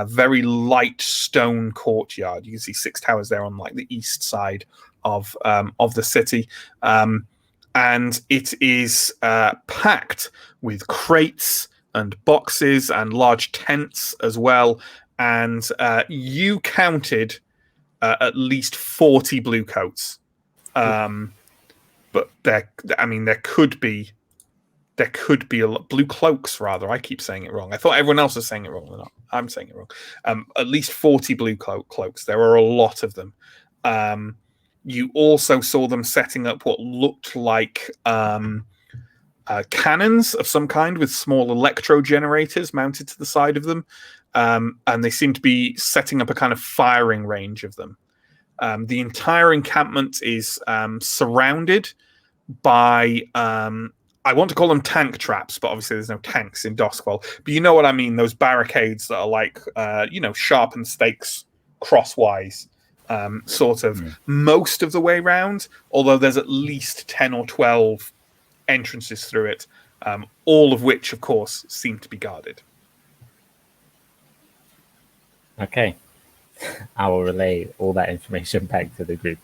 very light stone courtyard. You can see Six Towers there on like the east side of the city, and it is packed with crates and boxes and large tents as well. And you counted at least 40 bluecoats. But there could be a lot, blue cloaks rather. I keep saying it wrong. I thought everyone else was saying it wrong. They're not. I'm saying it wrong. At least 40 blue cloaks. There are a lot of them. You also saw them setting up what looked like cannons of some kind with small electro generators mounted to the side of them, and they seem to be setting up a kind of firing range of them. The entire encampment is surrounded by, I want to call them tank traps, but obviously there's no tanks in Doskwell. But you know what I mean, those barricades that are like, sharpened stakes crosswise, sort of most of the way round, although there's at least 10 or 12 entrances through it, all of which, of course, seem to be guarded. Okay. I will relay all that information back to the group.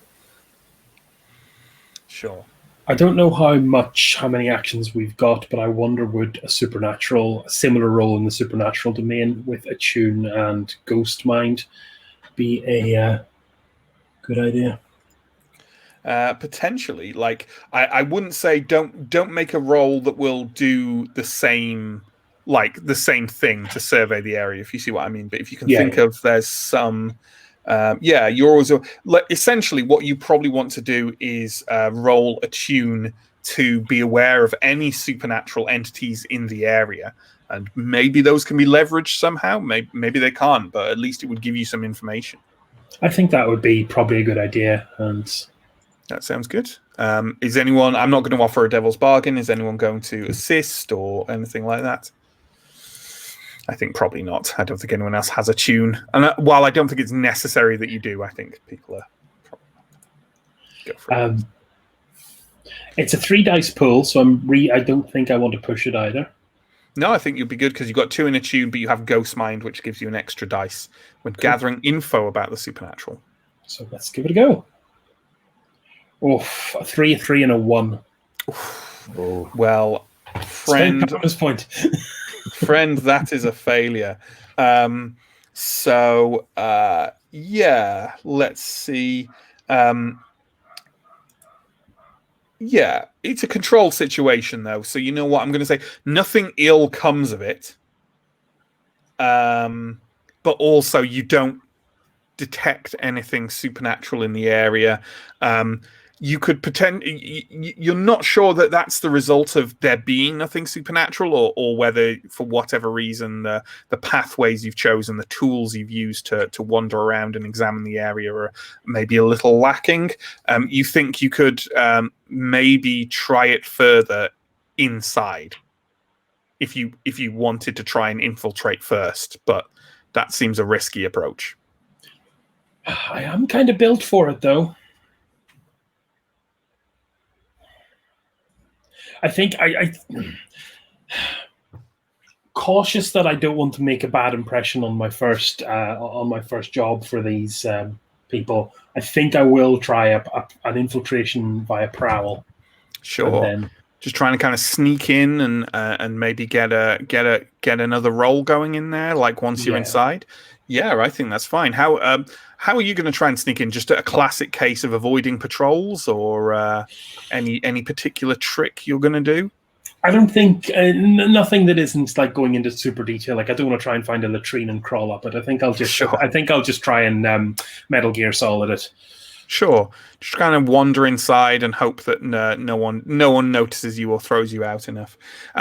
Sure. I don't know how many actions we've got, but I wonder would a similar role in the supernatural domain with Attune and Ghost Mind be a good idea? Potentially. Like, I wouldn't say don't make a roll that will do the same thing to survey the area, if you see what I mean. But if you can think of, there's some, you're always essentially what you probably want to do is roll Attune to be aware of any supernatural entities in the area, and maybe those can be leveraged somehow. Maybe they can't, but at least it would give you some information. I think that would be probably a good idea, and that sounds good. Is anyone? I'm not going to offer a devil's bargain. Is anyone going to assist or anything like that? I think probably not. I don't think anyone else has Attune. And while I don't think it's necessary that you do, I think people are probably go for it. It's a 3 dice pool, so I don't think I want to push it either. No, I think you'll be good because you've got 2 in Attune, but you have Ghost Mind, which gives you an extra dice when gathering info about the supernatural. So let's give it a go. Oh, a 3, and a 1. Oh. Well, friend. Bonus point. Friend, that is a failure. Let's see. It's a controlled situation, though. So you know what I'm going to say? Nothing ill comes of it. But also you don't detect anything supernatural in the area. You could you're not sure that that's the result of there being nothing supernatural, or whether for whatever reason the pathways you've chosen, the tools you've used to wander around and examine the area are maybe a little lacking. You think you could maybe try it further inside if you wanted to try and infiltrate first, but that seems a risky approach. I am kind of built for it, though. I think I cautious that I don't want to make a bad impression on my first job for these people. I think I will try an infiltration via prowl. Sure. Just trying to kind of sneak in and maybe get another roll going in there, like once you're inside. Yeah, I think that's fine. How are you going to try and sneak in? Just a classic case of avoiding patrols, or any particular trick you're going to do? I don't think nothing that isn't like going into super detail. Like I don't want to try and find a latrine and crawl up it. I think I'll just try and Metal Gear Solid it. Sure. Just kind of wander inside and hope that no one notices you or throws you out enough.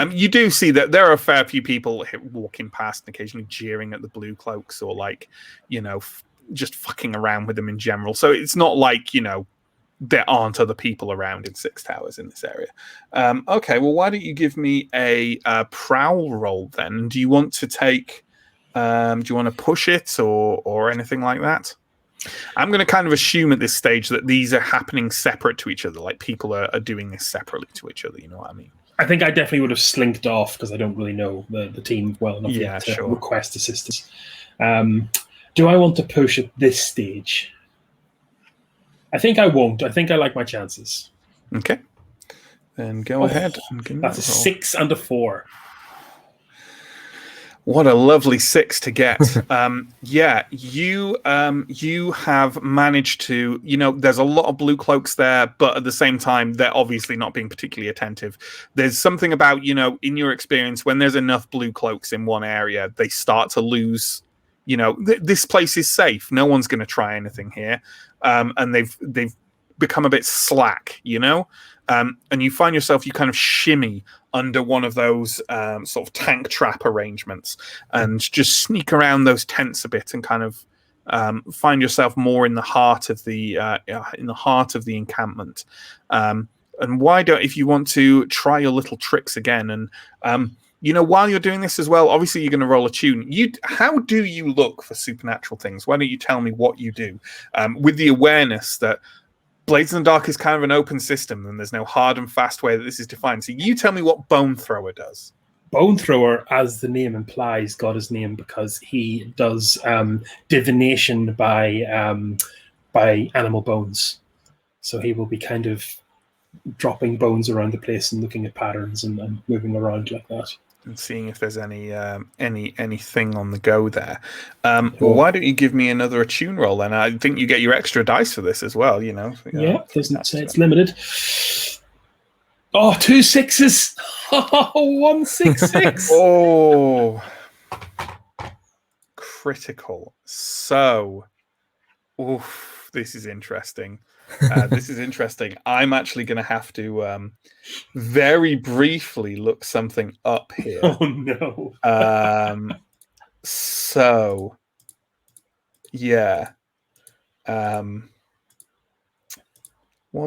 You do see that there are a fair few people walking past and occasionally jeering at the blue cloaks or like, just fucking around with them in general. So it's not like, there aren't other people around in Six Towers in this area. Okay, well, why don't you give me a prowl roll then? Do you want to take... do you want to push it or anything like that? I'm going to kind of assume at this stage that these are happening separate to each other, like people are doing this separately to each other, you know what I mean? I think I definitely would have slinked off because I don't really know the team well enough yet to sure. request assistance. Do I want to push at this stage? I think I won't. I think I like my chances. Okay. Then go ahead. And give me That's a 6 and a 4. What a lovely 6 to get. You have managed to, there's a lot of blue cloaks there, but at the same time, they're obviously not being particularly attentive. There's something about, in your experience, when there's enough blue cloaks in one area, they start to lose, this place is safe. No one's going to try anything here. And they've become a bit slack, and you find yourself, you kind of shimmy under one of those sort of tank trap arrangements and just sneak around those tents a bit and kind of find yourself more in the heart of the encampment. And why don't, if you want to try your little tricks again, and while you're doing this as well, obviously you're going to roll a tune. How do you look for supernatural things? Why don't you tell me what you do with the awareness that Blades in the Dark is kind of an open system and there's no hard and fast way that this is defined. So you tell me what Bone Thrower does. Bone Thrower, as the name implies, got his name because he does divination by animal bones. So he will be kind of dropping bones around the place and looking at patterns and moving around like that. And seeing if there's anything on the go there. Well, why don't you give me another attune roll then? I think you get your extra dice for this as well, Yeah, doesn't say it's limited. Oh, 2 6s. Oh, 1 6 6. Oh, critical. So, oof, this is interesting. This is interesting. I'm actually going to have to very briefly look something up here. Oh, no. So, yeah. 1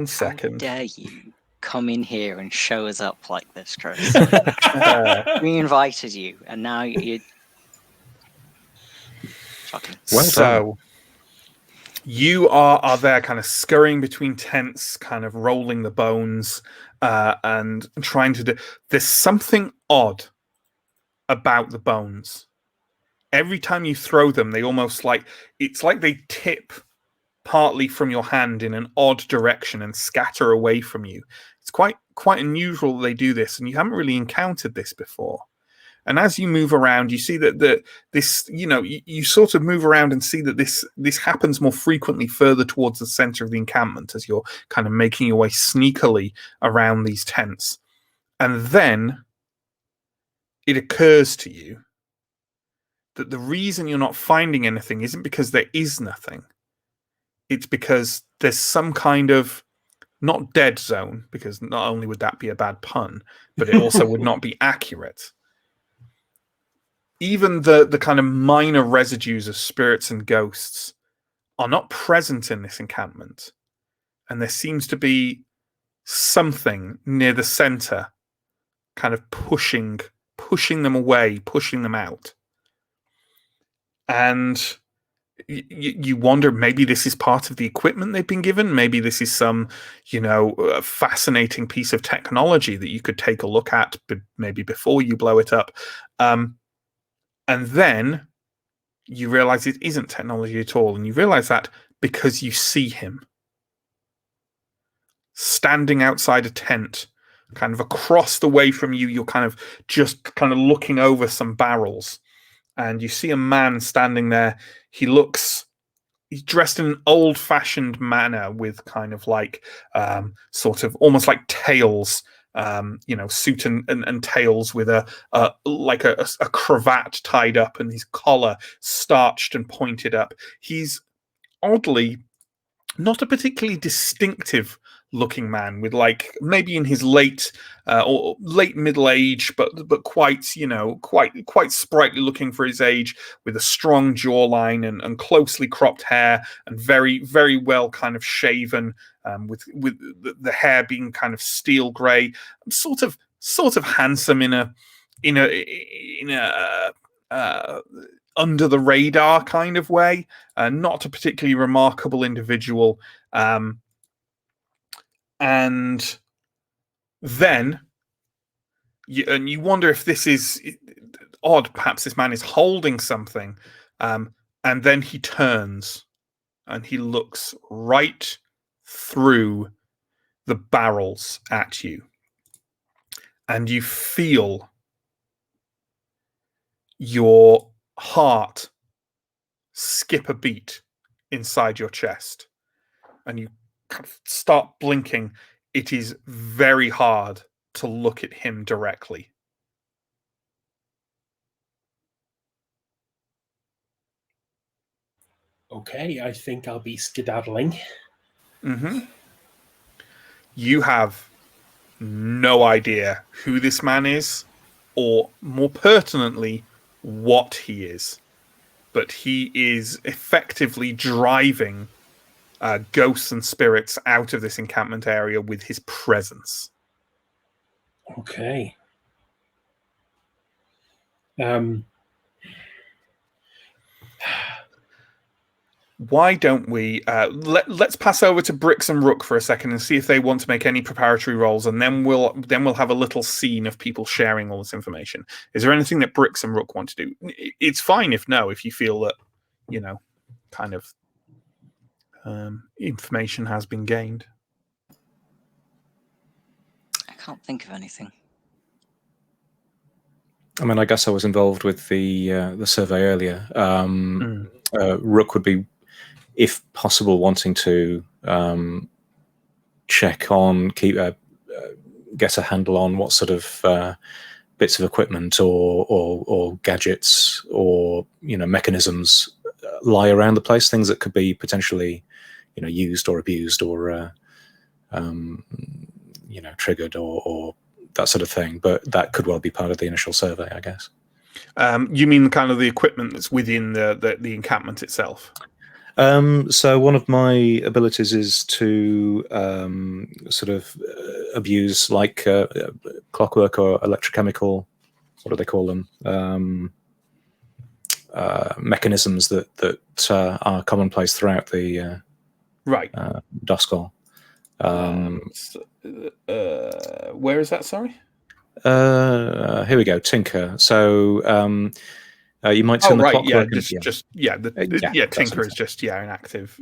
second. How dare you come in here and show us up like this, Chris? We invited you, and now you... Shocking. Well, so you are there kind of scurrying between tents, kind of rolling the bones and trying to do... There's something odd about the bones. Every time you throw them, they almost it's like they tip partly from your hand in an odd direction and scatter away from you. It's quite unusual that they do this, and you haven't really encountered this before. And as you move around, you see that this, you sort of move around and see that this happens more frequently further towards the center of the encampment as you're kind of making your way sneakily around these tents. And then it occurs to you that the reason you're not finding anything isn't because there is nothing. It's because there's some kind of, not dead zone, because not only would that be a bad pun, but it also would not be accurate. Even the kind of minor residues of spirits and ghosts are not present in this encampment. And there seems to be something near the center kind of pushing them away, pushing them out. And you wonder, maybe this is part of the equipment they've been given. Maybe this is some, fascinating piece of technology that you could take a look at, maybe before you blow it up. And then you realize it isn't technology at all. And you realize that because you see him standing outside a tent, kind of across the way from you. You're kind of looking over some barrels. And you see a man standing there. He's dressed in an old-fashioned manner with kind of like sort of almost like tails, suit and tails with a cravat tied up and his collar starched and pointed up. He's oddly not a particularly distinctive looking man, with like maybe in his late or late middle age, but quite quite sprightly looking for his age, with a strong jawline and closely cropped hair, and very well kind of shaven, with the hair being kind of steel grey, sort of handsome in a under the radar kind of way, not a particularly remarkable individual. And then you wonder if this is odd. Perhaps this man is holding something, and then he turns and he looks right through the barrels at you, and you feel your heart skip a beat inside your chest, and you kind of start blinking. It is very hard to look at him directly. Okay, I think I'll be skedaddling. Mm-hmm. You have no idea who this man is, or more pertinently, what he is. But he is effectively driving ghosts and spirits out of this encampment area with his presence. Okay. Why don't we let's pass over to Brix and Rook for a second and see if they want to make any preparatory rolls, and then we'll have a little scene of people sharing all this information. Is there anything that Brix and Rook want to do? It's fine if you feel that kind of information has been gained. I can't think of anything. I mean, I guess I was involved with the survey earlier. Rook would be, if possible, wanting to check on, get a handle on what sort of bits of equipment or gadgets or mechanisms lie around the place, things that could be potentially used or abused or triggered or that sort of thing. But that could well be part of the initial survey, I guess. You mean kind of the equipment that's within the encampment itself? So one of my abilities is to sort of abuse like clockwork or electrochemical, what do they call them? Mechanisms that are commonplace throughout the right Duskull. Where is that? Sorry. Here we go. Tinker. So you might turn the clockwork. Tinker is just an active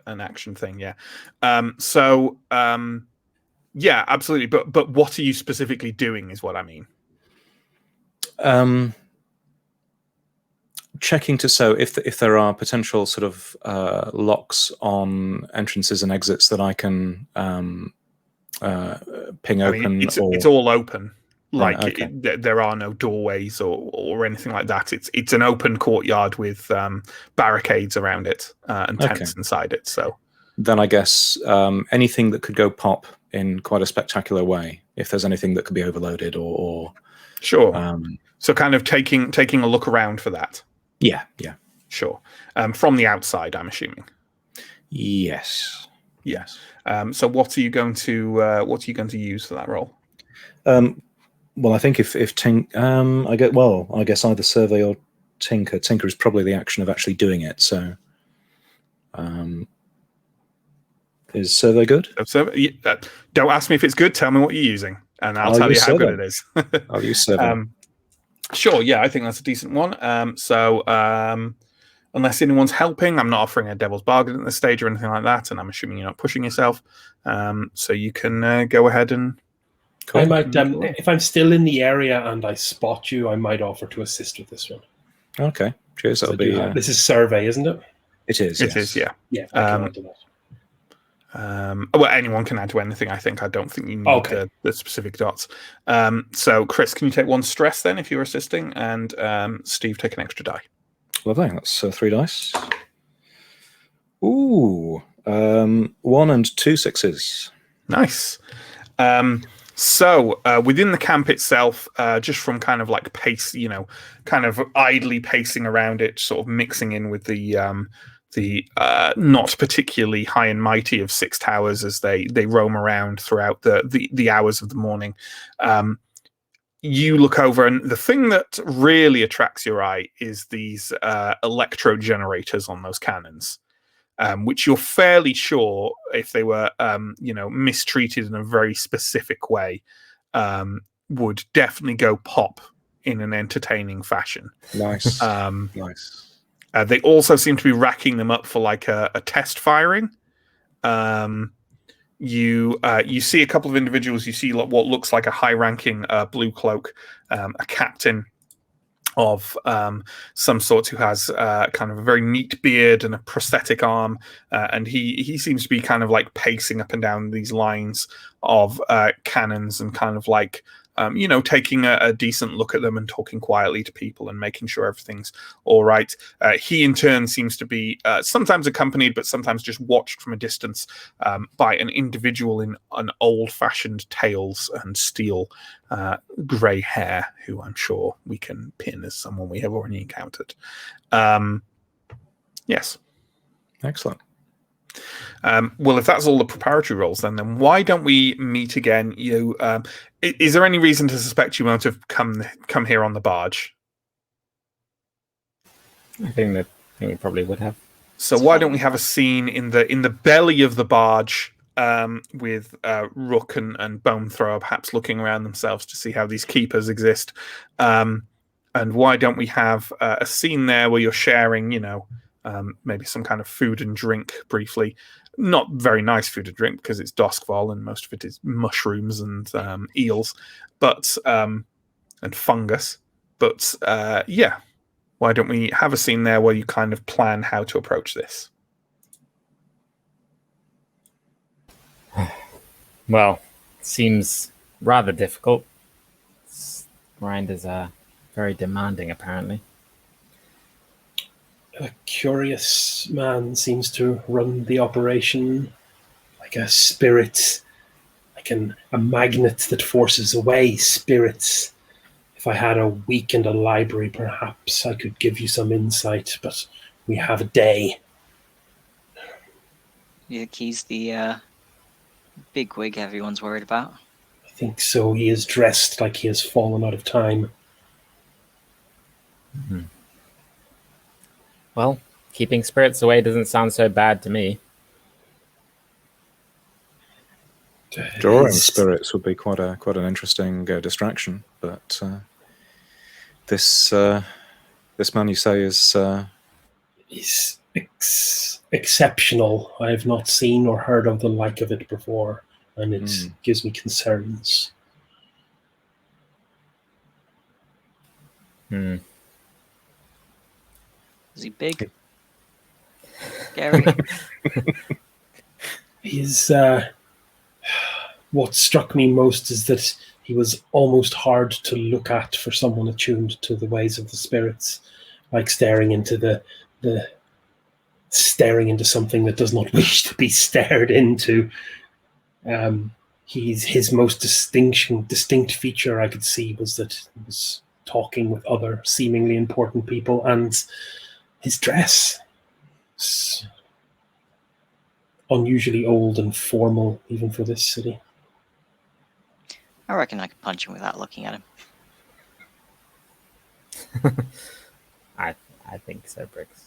an action thing. Yeah. Absolutely. But what are you specifically doing? Is what I mean. Checking if there are potential sort of locks on entrances and exits that I can ping open. It's all open. Like right, okay. There are no doorways or anything like that. It's an open courtyard with barricades around it and tents inside it. So then I guess anything that could go pop in quite a spectacular way, if there's anything that could be overloaded or sure. So kind of taking a look around for that. Yeah. Sure. From the outside, I'm assuming. Yes. So what are you going to use for that role? Well, I think if I guess either survey or tinker. Tinker is probably the action of actually doing it. So, is survey good? Don't ask me if it's good. Tell me what you're using, and I'll tell you how good it is. I'll use survey. Sure. Yeah, I think that's a decent one. Unless anyone's helping, I'm not offering a devil's bargain at this stage or anything like that, and I'm assuming you're not pushing yourself. So you can go ahead and. Cool. I might, if I'm still in the area and I spot you, I might offer to assist with this one. Okay, cheers. That'll be. This is survey, isn't it? It is. It is. Yeah. Yeah. I can add to that. Well, anyone can add to anything. I think. I don't think you need the specific dots. So, Chris, can you take one stress then if you're assisting, and Steve, take an extra die. Lovely. That's 3 dice. Ooh. 1 and 2 6s. Nice. So within the camp itself, just from kind of like pace, kind of idly pacing around it, sort of mixing in with the not particularly high and mighty of Six Towers as they roam around throughout the hours of the morning. You look over, and the thing that really attracts your eye is these electro generators on those cannons. Which you're fairly sure, if they were, mistreated in a very specific way, would definitely go pop in an entertaining fashion. Nice. Nice. They also seem to be racking them up for like a test firing. You see a couple of individuals. You see what looks like a high-ranking blue cloak, a captain of some sort who has kind of a very neat beard and a prosthetic arm, and he seems to be kind of like pacing up and down these lines of cannons and kind of like taking a decent look at them and talking quietly to people and making sure everything's all right. He in turn seems to be sometimes accompanied but sometimes just watched from a distance by an individual in an old-fashioned tails and steel grey hair, who I'm sure we can pin as someone we have already encountered. Yes. Excellent. Well, if that's all the preparatory roles, then why don't we meet again? Is there any reason to suspect you won't have come here on the barge? I think we probably would have. So why don't we have a scene in the belly of the barge with Rook and Bone Thrower perhaps looking around themselves to see how these keepers exist, and why don't we have a scene there where you're sharing, maybe some kind of food and drink briefly. Not very nice food and drink because it's Doskval and most of it is mushrooms and eels, but and fungus. But why don't we have a scene there where you kind of plan how to approach this? Well, seems rather difficult. Grinders are very demanding, apparently. A curious man seems to run the operation, like a spirit, like a magnet that forces away spirits. If I had a week and a library, perhaps I could give you some insight, but we have a day. You think he's the bigwig everyone's worried about? I think so. He is dressed like he has fallen out of time. Mm-hmm. Well, keeping spirits away doesn't sound so bad to me. Drawing spirits would be quite an interesting distraction, but this man you say is he's exceptional. I have not seen or heard of the like of it before, and it gives me concerns. Hmm. Is he big? Gary? He's what struck me most is that he was almost hard to look at for someone attuned to the ways of the spirits, like staring into something that does not wish to be stared into. His most distinct feature I could see was that he was talking with other seemingly important people, and his dress is unusually old and formal, even for this city. I reckon I could punch him without looking at him. I think so, Briggs.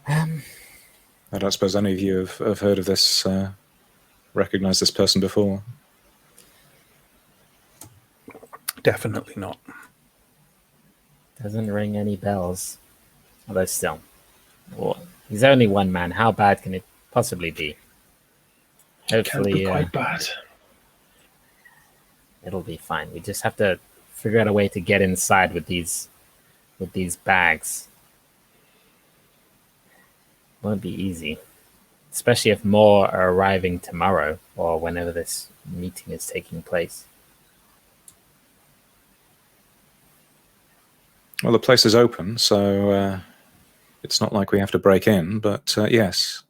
I don't suppose any of you have heard of this, recognized this person before? Definitely not. Doesn't ring any bells. Although still, he's only one man. How bad can it possibly be? Hopefully, Can't be quite bad. It'll be fine. We just have to figure out a way to get inside with these bags. Won't be easy, especially if more are arriving tomorrow or whenever this meeting is taking place. Well, the place is open, so It's not like we have to break in, but yes,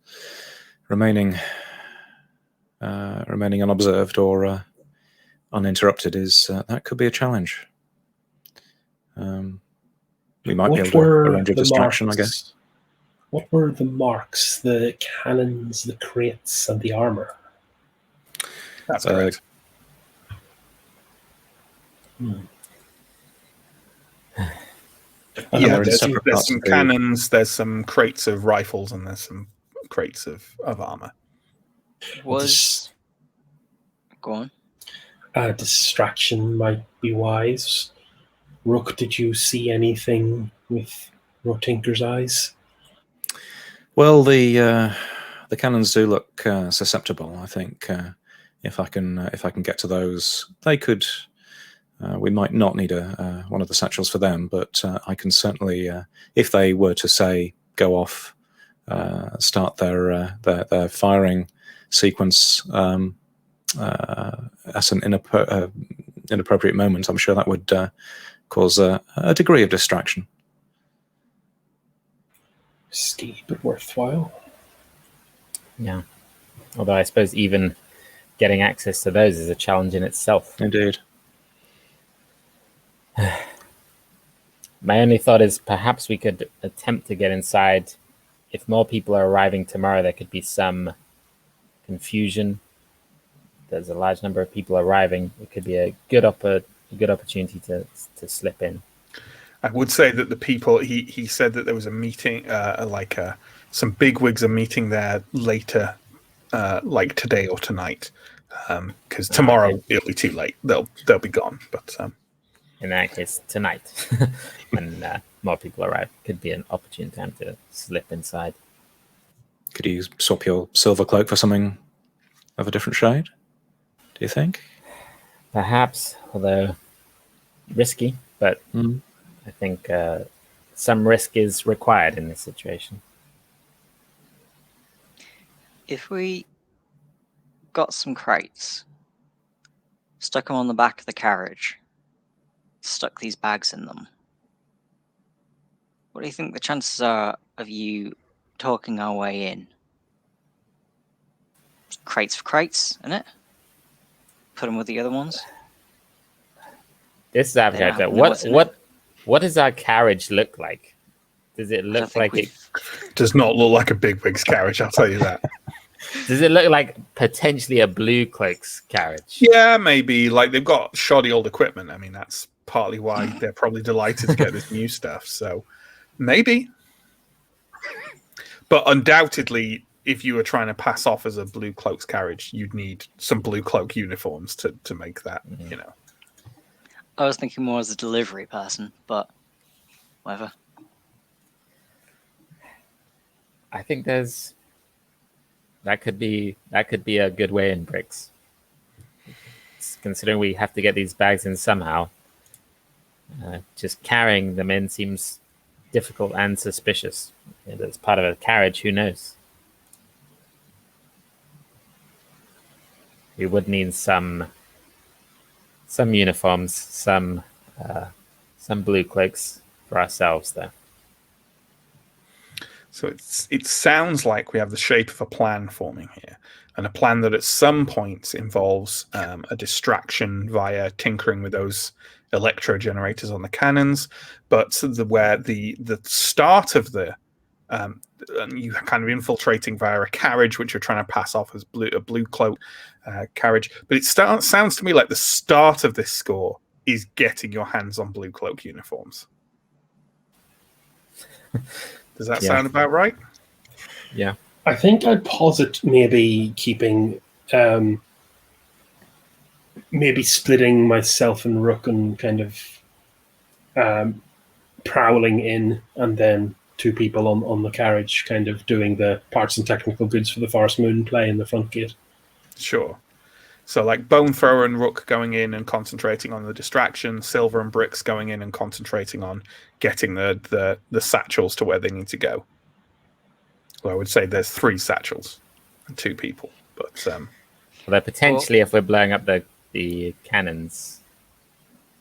remaining unobserved or uninterrupted is that could be a challenge. We might be able to arrange a distraction, I guess. What were the marks? The cannons, the crates, and the armor. That's correct. Yeah, there's some cannons, there's some crates of rifles, and there's some crates of armor. Go on. Distraction might be wise. Rook, did you see anything with your tinker's eyes? Well, the cannons do look susceptible. I think if I can get to those, they could. We might not need one of the satchels for them, but I can certainly, if they were to say go off, start their firing sequence at an inappropriate moment, I'm sure that would cause a degree of distraction. Risky, but worthwhile. Yeah. Although I suppose even getting access to those is a challenge in itself. Indeed. My only thought is perhaps we could attempt to get inside. If more people are arriving tomorrow, there could be some confusion. There's a large number of people arriving. It could be a good opportunity to slip in. I would say that the people, he said that there was a meeting, some bigwigs are meeting there later, like today or tonight, because tomorrow it'll be too late. They'll be gone. But in that case, tonight, when more people arrive, could be an opportune time to slip inside. Could you swap your silver cloak for something of a different shade? Do you think? Perhaps, although risky, but I think some risk is required in this situation. If we got some crates, stuck them on the back of the carriage, stuck these bags in them, what do you think the chances are of you talking our way in? Crates for crates, innit? Put them with the other ones. This is Avatar. What does our carriage look like? Does it look like it does not look like a bigwig's carriage? I'll tell you that. Does it look like potentially a blue cloak's carriage? Yeah, maybe. Like they've got shoddy old equipment. I mean, that's partly why they're probably delighted to get this new stuff. So maybe. But undoubtedly, if you were trying to pass off as a blue cloak's carriage, you'd need some blue cloak uniforms to make that, you know. I was thinking more as a delivery person, but whatever. I think that could be a good way in, Bricks. Considering we have to get these bags in somehow, just carrying them in seems difficult and suspicious. If it's part of a carriage, who knows? We would need some uniforms, some blue cloaks for ourselves, though. So it sounds like we have the shape of a plan forming here, and a plan that at some point involves a distraction via tinkering with those electro generators on the cannons, but where the start of the you kind of infiltrating via a carriage, which you're trying to pass off as a blue cloak carriage. But it sounds to me like the start of this score is getting your hands on blue cloak uniforms. Does that sound about right? Yeah. I think I'd posit maybe keeping, maybe splitting myself and Rook and kind of prowling in, and then two people on the carriage kind of doing the parts and technical goods for the Forest Moon play in the front gate. Sure. So like Bone Thrower and Rook going in and concentrating on the distraction, Silver and Bricks going in and concentrating on getting the satchels to where they need to go. Well, I would say there's 3 satchels and 2 people. But although potentially if we're blowing up the cannons,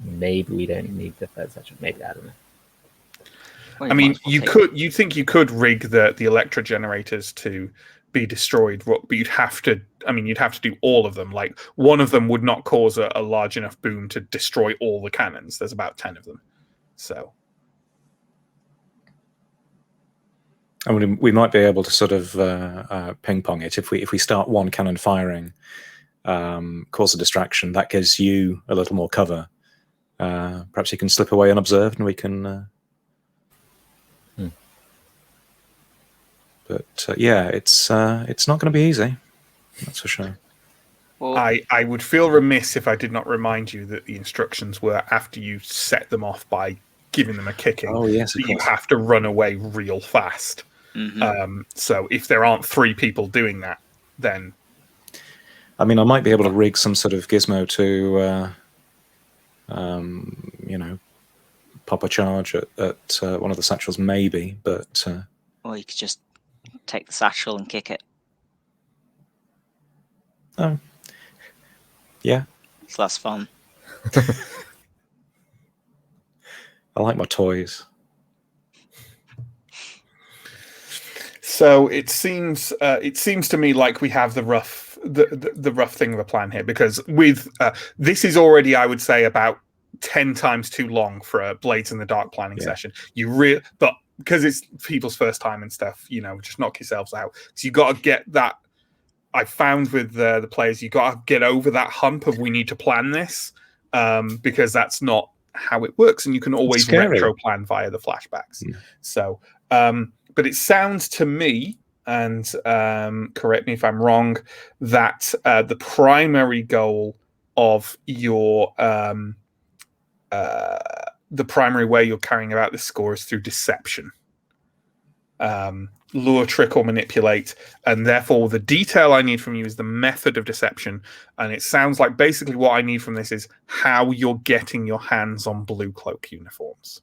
maybe we don't need the 3rd satchel. Maybe, I don't know. Well, I might mean, as well you take- could. You think you could rig the electro generators to be destroyed, but you'd have to. I mean, you'd have to do all of them. Like one of them would not cause a large enough boom to destroy all the cannons. There's about 10 of them, so. I mean, we might be able to sort of ping pong it if we start one cannon firing, cause a distraction. That gives you a little more cover. Perhaps you can slip away unobserved, and we can. But yeah, it's not going to be easy. That's for sure. Well, I would feel remiss if I did not remind you that the instructions were after you set them off by giving them a kicking. Oh yes, of that you course. have to run away real fast. So if there aren't 3 people doing that, then I mean, I might be able to rig some sort of gizmo to, pop a charge at one of the satchels, maybe. But or you could just take the satchel and kick it. yeah, It's less fun. I like my toys. So it seems to me like we have the rough thing of a plan here, because with this is already, I would say, about 10 times too long for a Blades in the Dark planning session. But because it's people's first time and stuff, just knock yourselves out. So you got to get that. I found with the players, you got to get over that hump of we need to plan this, because that's not how it works, and you can always retro plan via the flashbacks. So. But it sounds to me, and correct me if I'm wrong, that the primary goal of your the primary way you're carrying out this score is through deception. Lure, trick, or manipulate, and therefore the detail I need from you is the method of deception. And it sounds like basically what I need from this is how you're getting your hands on blue cloak uniforms.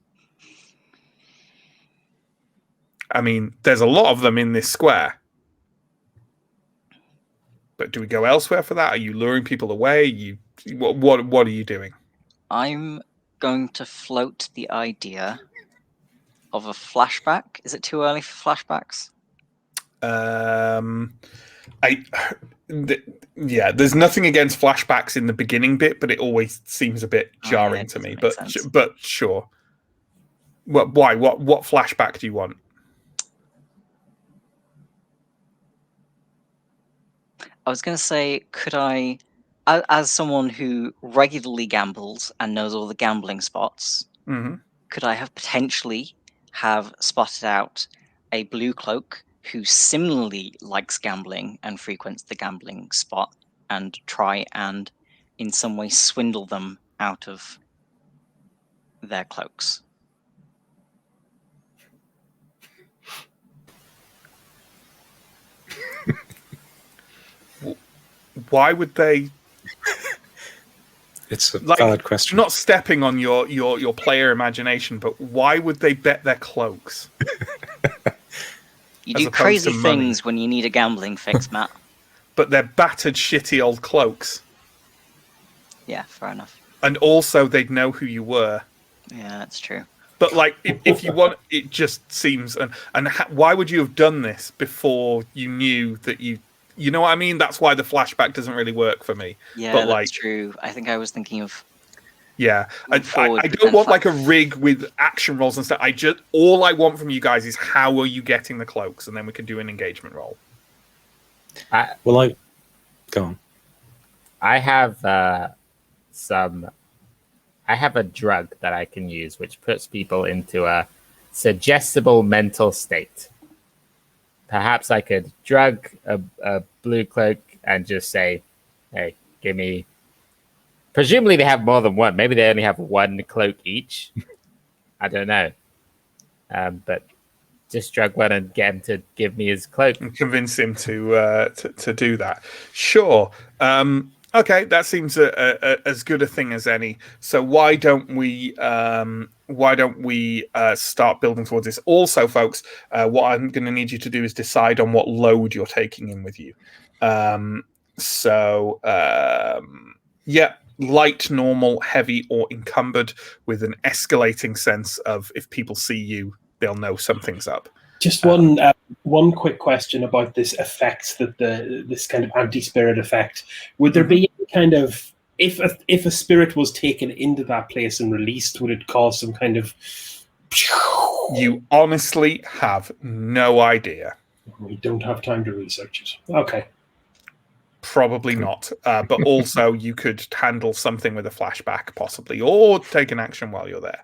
I mean, there's a lot of them in this square. But do we go elsewhere for that? Are you luring people away? What are you doing? I'm going to float the idea of a flashback. Is it too early for flashbacks? There's nothing against flashbacks in the beginning bit, but it always seems a bit jarring to me. But sure. Why? What flashback do you want? I was going to say, could I, as someone who regularly gambles and knows all the gambling spots, could I have potentially spotted out a blue cloak who similarly likes gambling and frequents the gambling spot, and try and in some way swindle them out of their cloaks? Why would they? It's a valid question. Not stepping on your player imagination, but why would they bet their cloaks? You do crazy things when you need a gambling fix, Matt. But they're battered, shitty old cloaks. Yeah, fair enough. And also, they'd know who you were. Yeah, that's true. But if you want, it just seems. And why would you have done this before you knew that you? You know what I mean? That's why the flashback doesn't really work for me. Yeah, but that's true. I think I was thinking of. Yeah, I don't want like a rig with action rolls and stuff. All I want from you guys is how are you getting the cloaks, and then we can do an engagement roll. Go on. I have I have a drug that I can use, which puts people into a suggestible mental state. Perhaps I could drug a blue cloak and just say, "Hey, give me." Presumably, they have more than one. Maybe they only have one cloak each. I don't know. But just drug one and get him to give me his cloak and convince him to do that. Sure. Okay, that seems as good a thing as any. So why don't we start building towards this? Also, folks, what I'm going to need you to do is decide on what load you're taking in with you. Light, normal, heavy, or encumbered, with an escalating sense of if people see you, they'll know something's up. Just one quick question about this effect, that this kind of anti-spirit effect. Would there be any kind of, if a spirit was taken into that place and released, would it cause some kind of? You honestly have no idea. We don't have time to research it. Okay. Probably not. But also, you could handle something with a flashback, possibly, or take an action while you're there.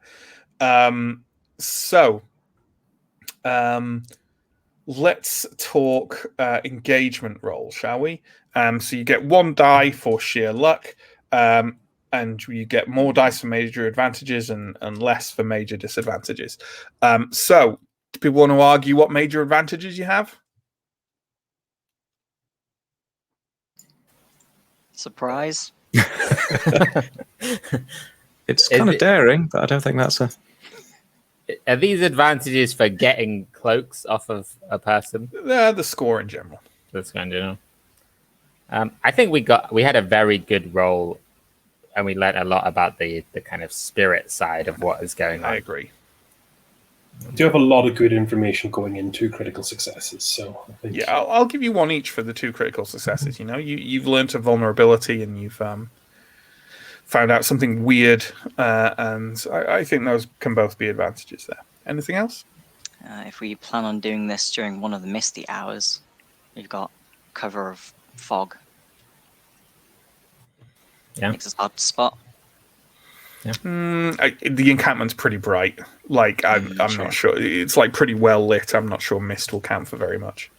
Let's talk engagement roll, shall we? So you get 1 die for sheer luck, and you get more dice for major advantages and less for major disadvantages. So, do people want to argue what major advantages you have? Surprise. It's kind of daring, but I don't think that's a... Are these advantages for getting cloaks off of a person? The score in general. That's kind of, I think we had a very good roll, and we learned a lot about the kind of spirit side of what is going on. I agree. Do have a lot of good information going into critical successes, so I think... Yeah, I'll give you 1 each for the 2 critical successes. You know, you've learned a vulnerability, and you've found out something weird, and I think those can both be advantages there. Anything else? If we plan on doing this during one of the misty hours, we've got cover of fog. Yeah, makes us hard to spot. Yeah. The encampment's pretty bright. Like, I'm not sure. It's like pretty well lit. I'm not sure mist will count for very much.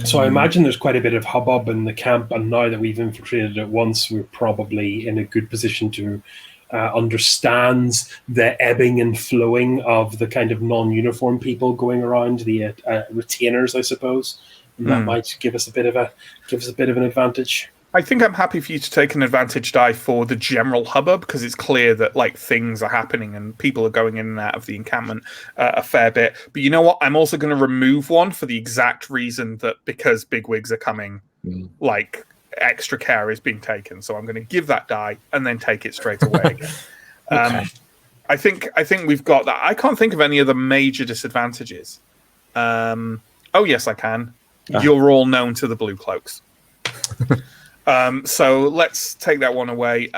So I imagine there's quite a bit of hubbub in the camp, and now that we've infiltrated it once, we're probably in a good position to understand the ebbing and flowing of the kind of non-uniform people going around, the retainers, I suppose. And that might give us a bit of an advantage. I think I'm happy for you to take an advantage die for the general hubbub, because it's clear that like things are happening and people are going in and out of the encampment a fair bit. But you know what? I'm also going to remove 1 for the exact reason that because bigwigs are coming, like extra care is being taken. So I'm going to give that die and then take it straight away again. Okay. I think we've got that. I can't think of any other major disadvantages. Oh yes, I can. You're all known to the blue cloaks. So let's take that one away,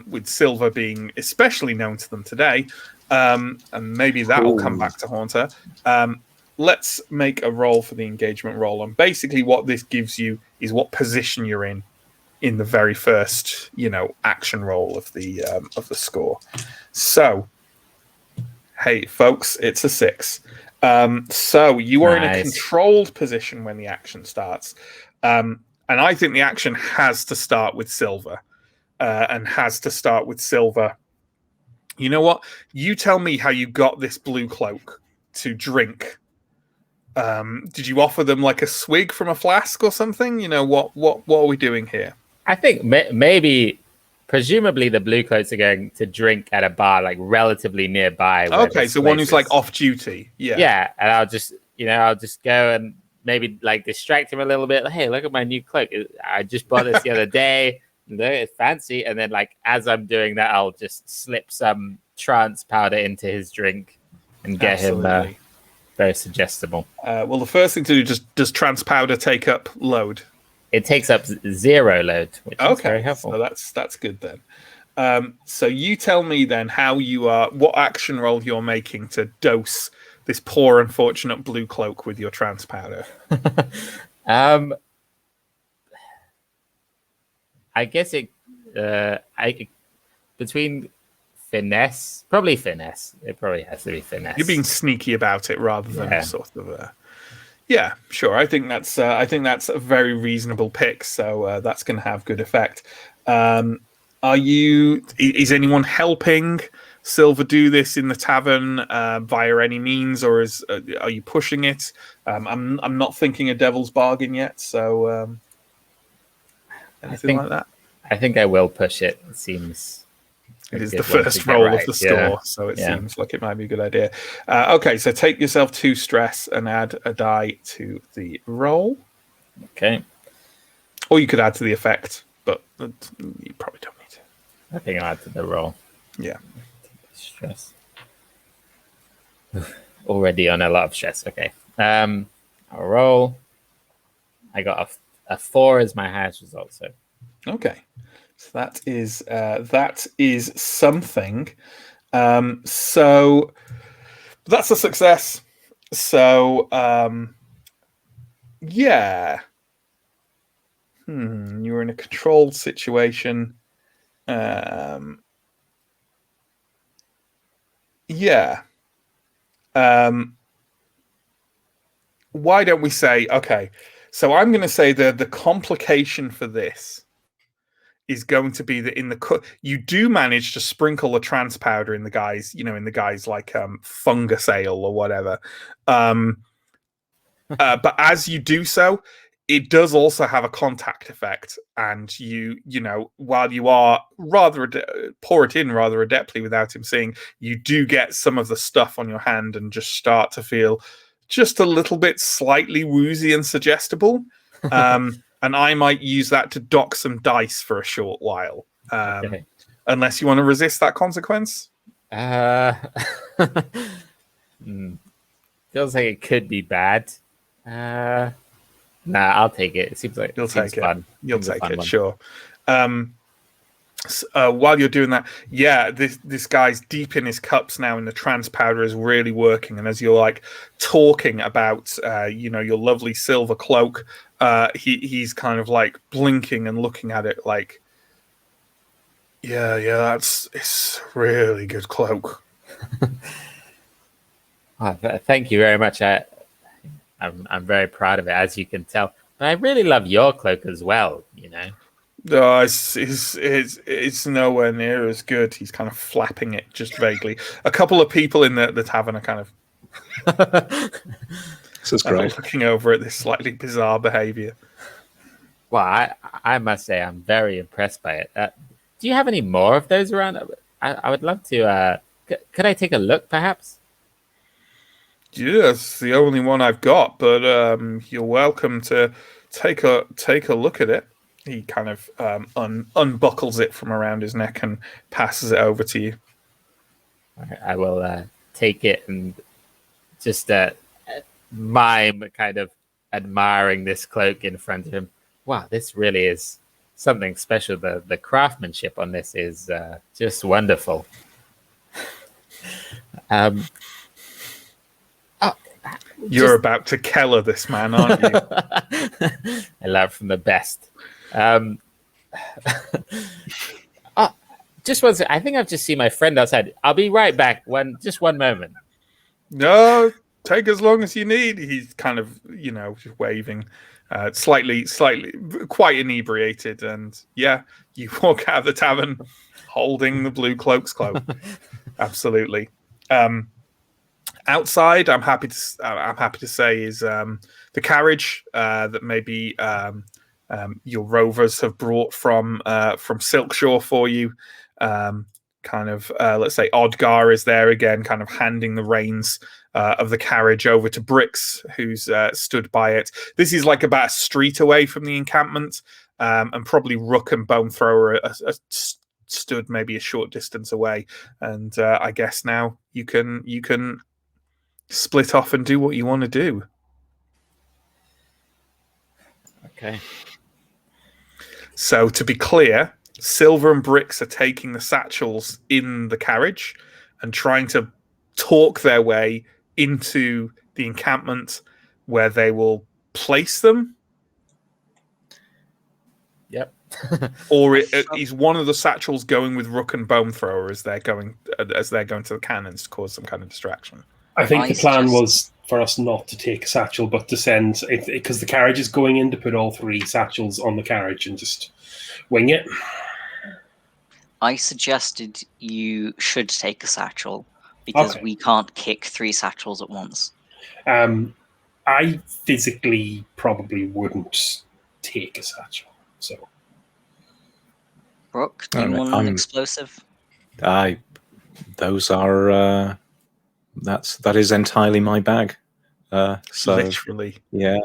with Silver being especially known to them today, and maybe that will come back to haunt her. Let's make a roll for the engagement roll, and basically what this gives you is what position you're in the very first, action roll of the score. So, hey folks, it's a 6. So you are in a controlled position when the action starts. And I think the action has to start with Silver. You know what? You tell me how you got this blue cloak to drink. Did you offer them like a swig from a flask or something? What are we doing here? I think presumably the blue cloaks are going to drink at a bar like relatively nearby. Okay, so one who's like off duty. Yeah. Yeah, and I'll just go and maybe like distract him a little bit. Like, hey, look at my new cloak. I just bought this the other day. It's fancy. And then like as I'm doing that, I'll just slip some trance powder into his drink and get him very suggestible. Well, the first thing to do, does trance powder take up load? It takes up 0 load, which is very helpful. So that's good then. So you tell me then what action roll you're making to dose this poor unfortunate blue cloak with your trance powder. I guess between finesse, probably finesse. It probably has to be finesse. You're being sneaky about it rather than sort of. Yeah, sure. I think that's a very reasonable pick. So that's going to have good effect. Is anyone helping Silver do this in the tavern via any means, or are you pushing it? I'm not thinking a devil's bargain yet. So anything like that? I think I will push it. It seems. It is the first roll of the score, so it seems like it might be a good idea. Okay, so take yourself 2 stress and add a die to the roll. Okay. Or you could add to the effect, but you probably don't need to. I think I'll add to the roll. Yeah. Stress. Already on a lot of stress. Okay. I'll roll. I got a 4 as my highest result. So Okay, so that is something. So that's a success. So yeah. You're in a controlled situation. Yeah. Why don't we say, okay, so I'm going to say the complication for this is going to be that you do manage to sprinkle the trans powder in the guy's, like fungus ale or whatever. But as you do so, it does also have a contact effect, and while you are pour it in rather adeptly without him seeing, you do get some of the stuff on your hand and just start to feel just a little bit slightly woozy and suggestible. And I might use that to dock some dice for a short while, okay. Unless you want to resist that consequence. Feels like it could be bad. Nah, I'll take it. It seems like You'll take it. Fun. You'll take it, sure. While you're doing that, this guy's deep in his cups now, and the trans powder is really working. And as you're like talking about, your lovely silver cloak, he's kind of like blinking and looking at it like, it's a really good cloak. Thank you very much. I'm very proud of it, as you can tell. But I really love your cloak as well. No, it's nowhere near as good. He's kind of flapping it just vaguely. A couple of people in the tavern are kind of this is great. Looking over at this slightly bizarre behavior. Well, I must say I'm very impressed by it. Do you have any more of those around? I would love to. Could I take a look, perhaps? Yes, the only one I've got, but you're welcome to take a look at it. He kind of unbuckles it from around his neck and passes it over to you. I will take it and just mime kind of admiring this cloak in front of him. Wow, this really is something special. The craftsmanship on this is just wonderful. You're about to Keller this man, aren't you? I learn from the best. Just one second. I think I've just seen my friend outside. I'll be right back. Just one moment. No, take as long as you need. He's kind of, just waving, slightly, quite inebriated. And you walk out of the tavern holding the blue cloak's cloak. Absolutely. Outside, I'm happy to say is the carriage that maybe your rovers have brought from Silkshore for you. Let's say Odgar is there again, kind of handing the reins of the carriage over to Brix, who's stood by it. This is like about a street away from the encampment, and probably Rook and Bone Thrower are stood maybe a short distance away. And I guess now you can split off and do what you want to do. Okay. So to be clear, Silver and Brix are taking the satchels in the carriage and trying to talk their way into the encampment where they will place them. Yep. Or is one of the satchels going with Rook and Bone Thrower as they're going to the cannons to cause some kind of distraction? I think the plan was for us not to take a satchel, but to send, because the carriage is going in, to put all 3 satchels on the carriage and just wing it. I suggested you should take a satchel because we can't kick 3 satchels at once. I physically probably wouldn't take a satchel. So, Brooke, do you want an explosive? Those are that is entirely my bag. So literally, yeah.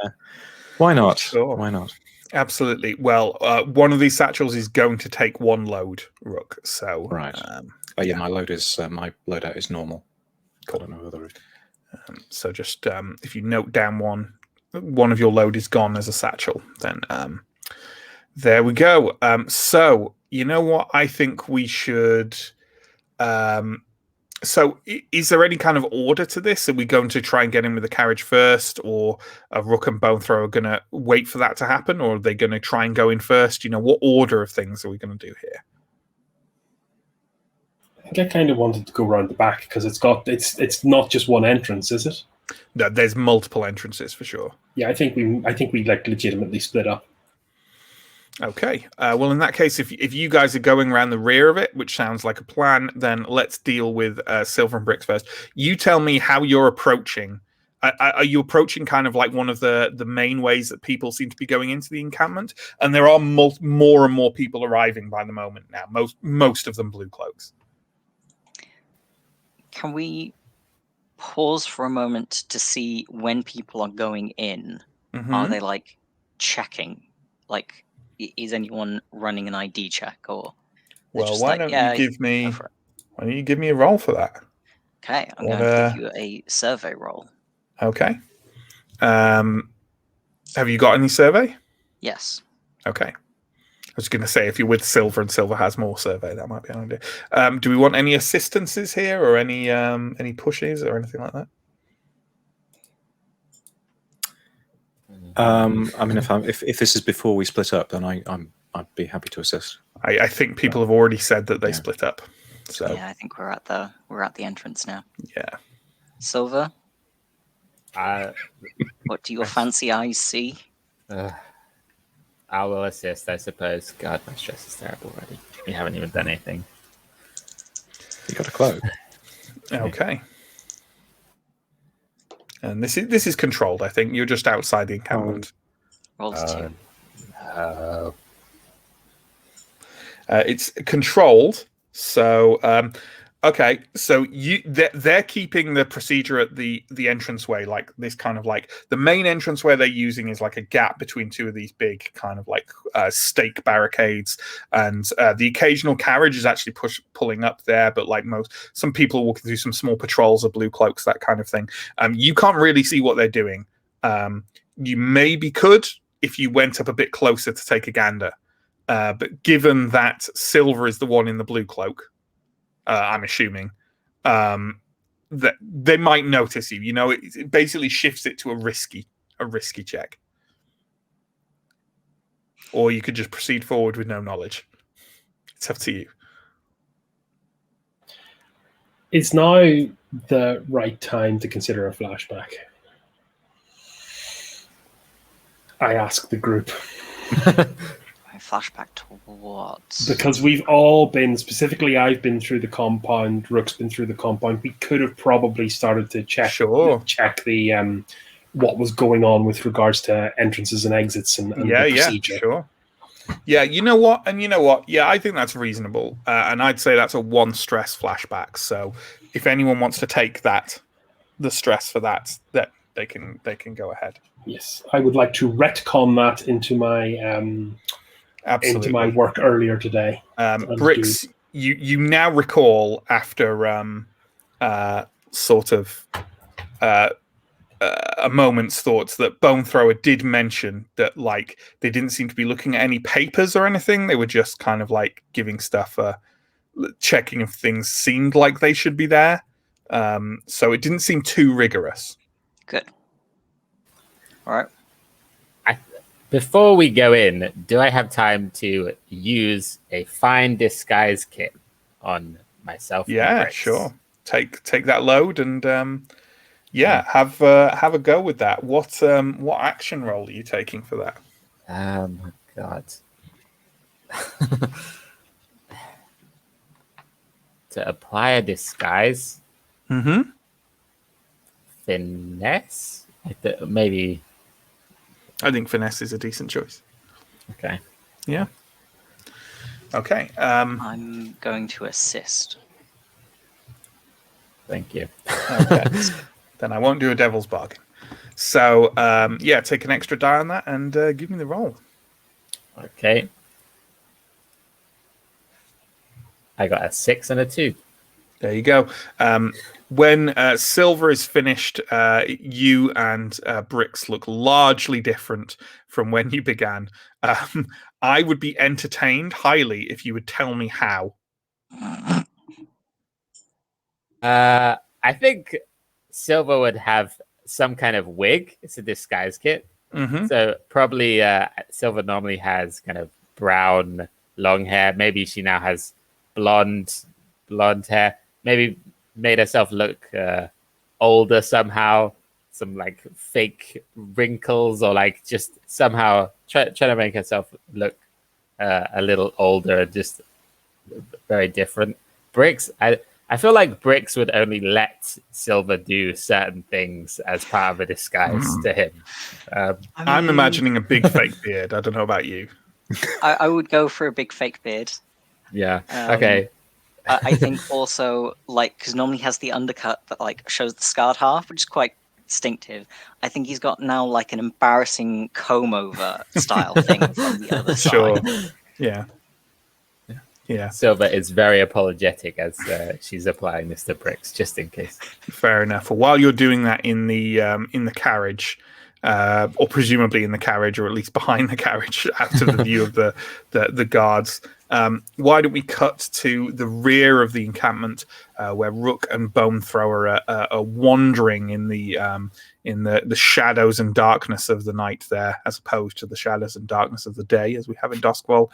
Why not? Sure. Why not? Absolutely. Well, one of these satchels is going to take 1 load, Rook. So right. My loadout is normal. I don't know whether So just if you note down one of your load is gone as a satchel, then there we go. So you know what? I think we should. So is there any kind of order to this? Are we going to try and get in with the carriage first, or are Rook and Bone Thrower going to wait for that to happen, or are they going to try and go in first? You know, what order of things are we going to do here? I think I kind of wanted to go around the back because it's not just one entrance, is it? No, there's multiple entrances for sure. Yeah, I think we like legitimately split up. Okay. Well, in that case, if you guys are going around the rear of it, which sounds like a plan, then let's deal with Silver and Bricks first. You tell me how you're approaching. Are you approaching kind of like one of the main ways that people seem to be going into the encampment? And there are more and more people arriving by the moment now. Most of them blue cloaks. Can we pause for a moment to see when people are going in? Mm-hmm. Are they like checking? Like, is anyone running an ID check or? Well, why don't you give me a roll for that? Okay, I'm going to give you a survey roll. Okay. Have you got any survey? Yes. Okay. I was going to say, if you're with Silver and Silver has more survey, that might be an idea. Do we want any assistances here, or any pushes or anything like that? I mean, if this is before we split up, then I'd be happy to assist. I think people have already said that they split up. So yeah, I think we're at the entrance now. Yeah. Silver, what do your fancy eyes see? I will assist, I suppose. God, my stress is terrible already. We haven't even done anything. You got a cloak. Okay. And this is controlled. I think you're just outside the encampment. Roll to 2. It's controlled. So okay, so they're keeping the procedure at the entranceway, like this kind of like the main entranceway they're using is like a gap between two of these big kind of like stake barricades, and the occasional carriage is actually pulling up there, but like some people are walking through some small patrols of blue cloaks, that kind of thing. You can't really see what they're doing. You maybe could if you went up a bit closer to take a gander, but given that Silver is the one in the blue cloak, I'm assuming that they might notice you. You know, it basically shifts it to a risky check. Or you could just proceed forward with no knowledge. It's up to you. Is now the right time to consider a flashback? I ask the group. Flashback to what? Because we've all been, specifically I've been through the compound, Rook's been through the compound. We could have probably started to check the what was going on with regards to entrances and exits and the procedure. Yeah, sure. Yeah, you know what? Yeah, I think that's reasonable. And I'd say that's a 1 stress flashback. So if anyone wants to take the stress for that they can go ahead. Yes, I would like to retcon that into my Absolutely. into my work earlier today. Bricks, you now recall after sort of a moment's thoughts that Bone Thrower did mention that like they didn't seem to be looking at any papers or anything. They were just kind of like giving stuff, checking if things seemed like they should be there. So it didn't seem too rigorous. Good. All right. Before we go in, do I have time to use a fine disguise kit on myself? Yeah, sure. Take that load and have a go with that. What action roll are you taking for that? God. To apply a disguise. Mm-hmm. Finesse? Maybe. I think finesse is a decent choice. Okay. Yeah. Okay. I'm going to assist. Thank you. Okay. Then I won't do a devil's bargain. So, take an extra die on that and give me the roll. Okay. I got a 6 and a 2. There you go. When Silver is finished, you and Bricks look largely different from when you began. I would be entertained highly if you would tell me how. I think Silver would have some kind of wig. It's a disguise kit. Mm-hmm. So probably Silver normally has kind of brown, long hair. Maybe she now has blonde hair. Maybe made herself look older somehow. Some like fake wrinkles, or like just somehow try to make herself look a little older, just very different. Bricks, I feel like Bricks would only let Silver do certain things as part of a disguise to him. I'm imagining a big fake beard. I don't know about you. I would go for a big fake beard. Yeah. Okay. I think also, like, because normally he has the undercut that like shows the scarred half, which is quite distinctive. I think he's got now like an embarrassing comb over style thing from the other Sure. side. Yeah. Silver is very apologetic as she's applying this to Bricks, just in case. Fair enough. Well, while you're doing that in the carriage, or presumably in the carriage, or at least behind the carriage, out of the view of the guards, why don't we cut to the rear of the encampment, where Rook and Bone Thrower are wandering in the shadows and darkness of the night there, as opposed to the shadows and darkness of the day, as we have in Duskwall.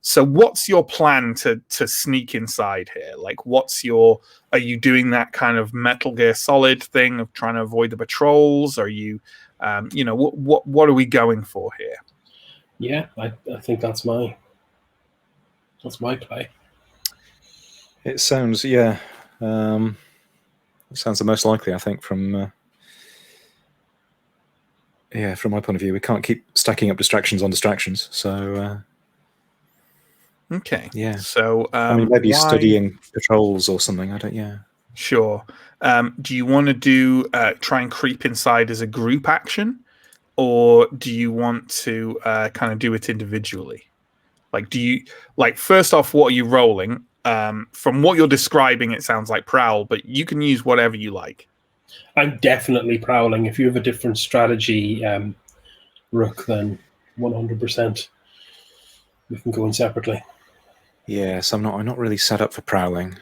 So what's your plan to sneak inside here? Like, are you doing that kind of Metal Gear Solid thing of trying to avoid the patrols? Are you, what are we going for here? Yeah, I think that's my play. It sounds, it sounds the most likely, I think, from my point of view. We can't keep stacking up distractions on distractions, so... Okay. Yeah. So I mean, maybe studying patrols or something. I don't. Yeah. Sure. Do you want to do try and creep inside as a group action, or do you want to kind of do it individually? Like, first off, what are you rolling? From what you're describing, it sounds like prowl, but you can use whatever you like. I'm definitely prowling. If you have a different strategy, Rook, then 100%. We can go in separately. Yes, I'm not really set up for prowling.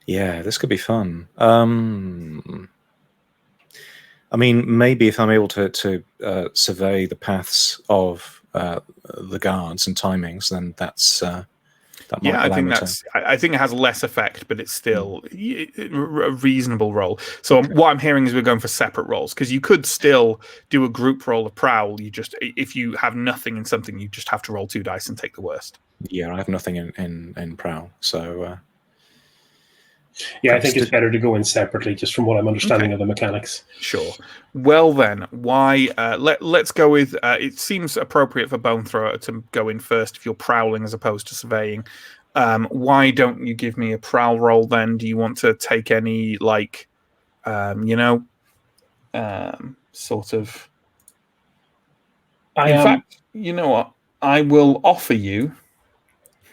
This could be fun. I mean, maybe if I'm able to survey the paths of the guards and timings, then that might allow me to... I think it has less effect, but it's still a reasonable roll. So what I'm hearing is we're going for separate rolls, because you could still do a group roll of prowl. If you have nothing in something, you just have to roll 2 dice and take the worst. Yeah, I have nothing in prowl, so... I think it's better to go in separately, just from what I'm understanding of the mechanics. Sure. Well then, why? Let's go with. It seems appropriate for Bone Thrower to go in first if you're prowling as opposed to surveying. Why don't you give me a prowl roll then? Do you want to take any sort of? In fact, you know what? I will offer you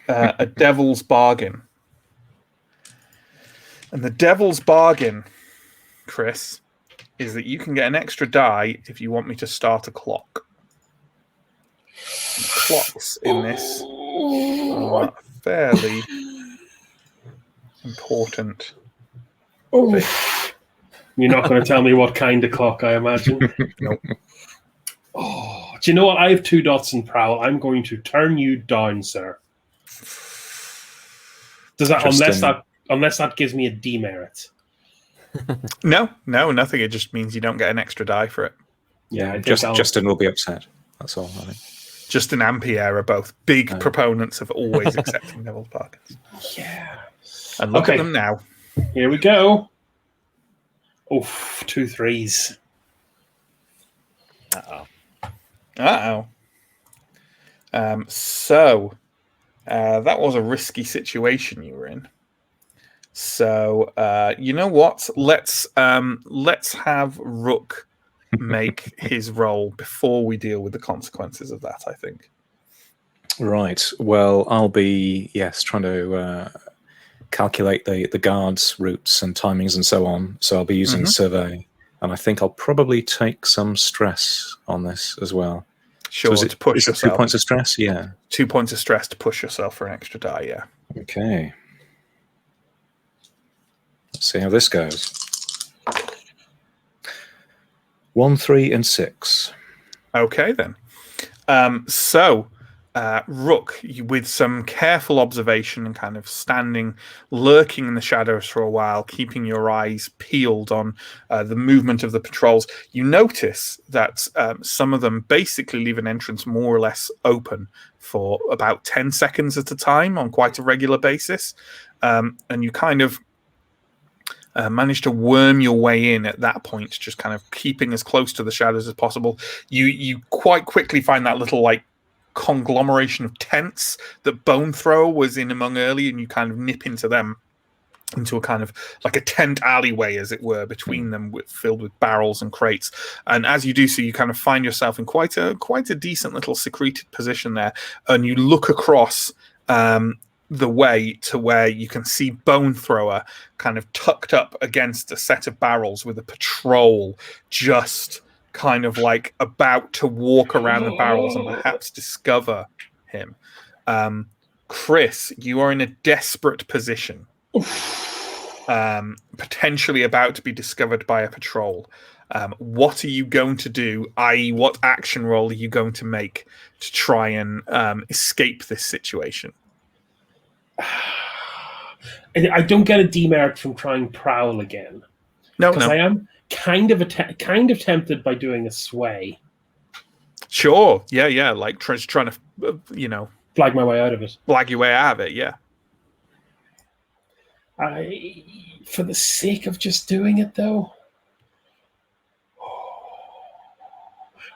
a devil's bargain. And the devil's bargain, Chris, is that you can get an extra die if you want me to start a clock. And clocks in this are fairly important. You're not going to tell me what kind of clock, I imagine. Nope. Oh, do you know what? I have 2 dots in prowl. I'm going to turn you down, sir. Does that unless that gives me a demerit? No, nothing. It just means you don't get an extra die for it. Yeah, Justin will be upset. That's all, I think. Justin and Pierre are both big proponents of always accepting devil's bargains. Yeah. And look at them now. Here we go. Oh, 2 3s. Uh-oh. So that was a risky situation you were in. So you know what? Let's have Rook make his roll before we deal with the consequences of that, I think. Right. Well, I'll be, trying to calculate the guards' routes and timings and so on. So I'll be using survey. And I think I'll probably take some stress on this as well. Sure, so to push is it yourself. 2 points of stress? Yeah. 2 points of stress to push yourself for an extra die, yeah. Okay. Let's see how this goes. 1, 3, and 6. Okay, then. Rook, with some careful observation and kind of lurking in the shadows for a while, keeping your eyes peeled on the movement of the patrols, you notice that some of them basically leave an entrance more or less open for about 10 seconds at a time on quite a regular basis. And you kind of manage to worm your way in at that point, just kind of keeping as close to the shadows as possible. You quite quickly find that little conglomeration of tents that Bone Thrower was in among earlier, and you kind of nip into them, into a kind of like a tent alleyway, as it were, between them, filled with barrels and crates. And as you do so, you kind of find yourself in quite a decent little secreted position there, and you look across the way to where you can see Bone Thrower kind of tucked up against a set of barrels with a patrol just kind of about to walk around the barrels and perhaps discover him. Chris, you are in a desperate position. Potentially about to be discovered by a patrol. What are you going to do? I.e., what action roll are you going to make to try and escape this situation? I don't get a demerit from trying Prowl again. No. I am kind of tempted by doing a sway. Sure. Yeah. Trying to, flag my way out of it. Flag your way out of it. Yeah. For the sake of just doing it, though.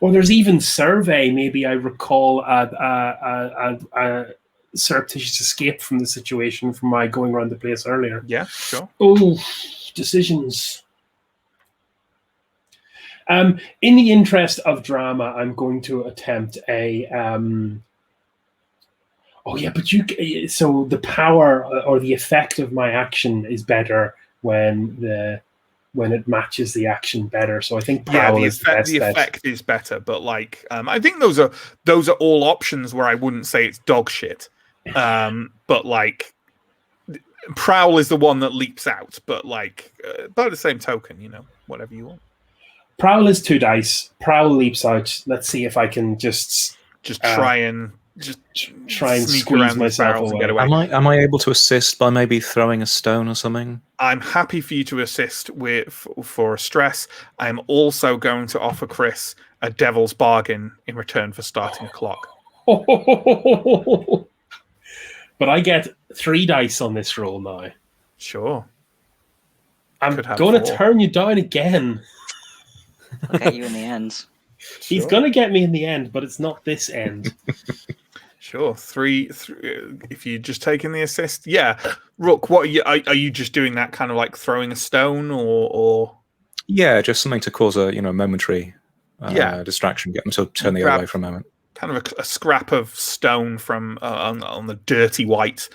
Or there's even survey. Maybe I recall a surreptitious escape from the situation from my going around the place earlier. Yeah, sure. Oh, decisions. In the interest of drama, I'm going to attempt a. So the power or the effect of my action is better when it matches the action better. So I think Prowl is the best. The effect is better, but I think those are all options where I wouldn't say it's dog shit. But Prowl is the one that leaps out, but by the same token, whatever you want. Prowl is 2 dice. Prowl leaps out. Let's see if I can just try and squeeze myself away. And get away. Am I able to assist by maybe throwing a stone or something? I'm happy for you to assist for a stress. I'm also going to offer Chris a devil's bargain in return for starting a clock. But I get 3 dice on this roll now. Sure. I'm going to turn you down again. I'll get you in the end. He's going to get me in the end, but it's not this end. Sure. 3 if you just taking the assist. Yeah. Rook, what are you just doing that kind of throwing a stone or? Yeah, just something to cause a momentary distraction, get them to turn the other way for a moment. Kind of a scrap of stone from on the dirty white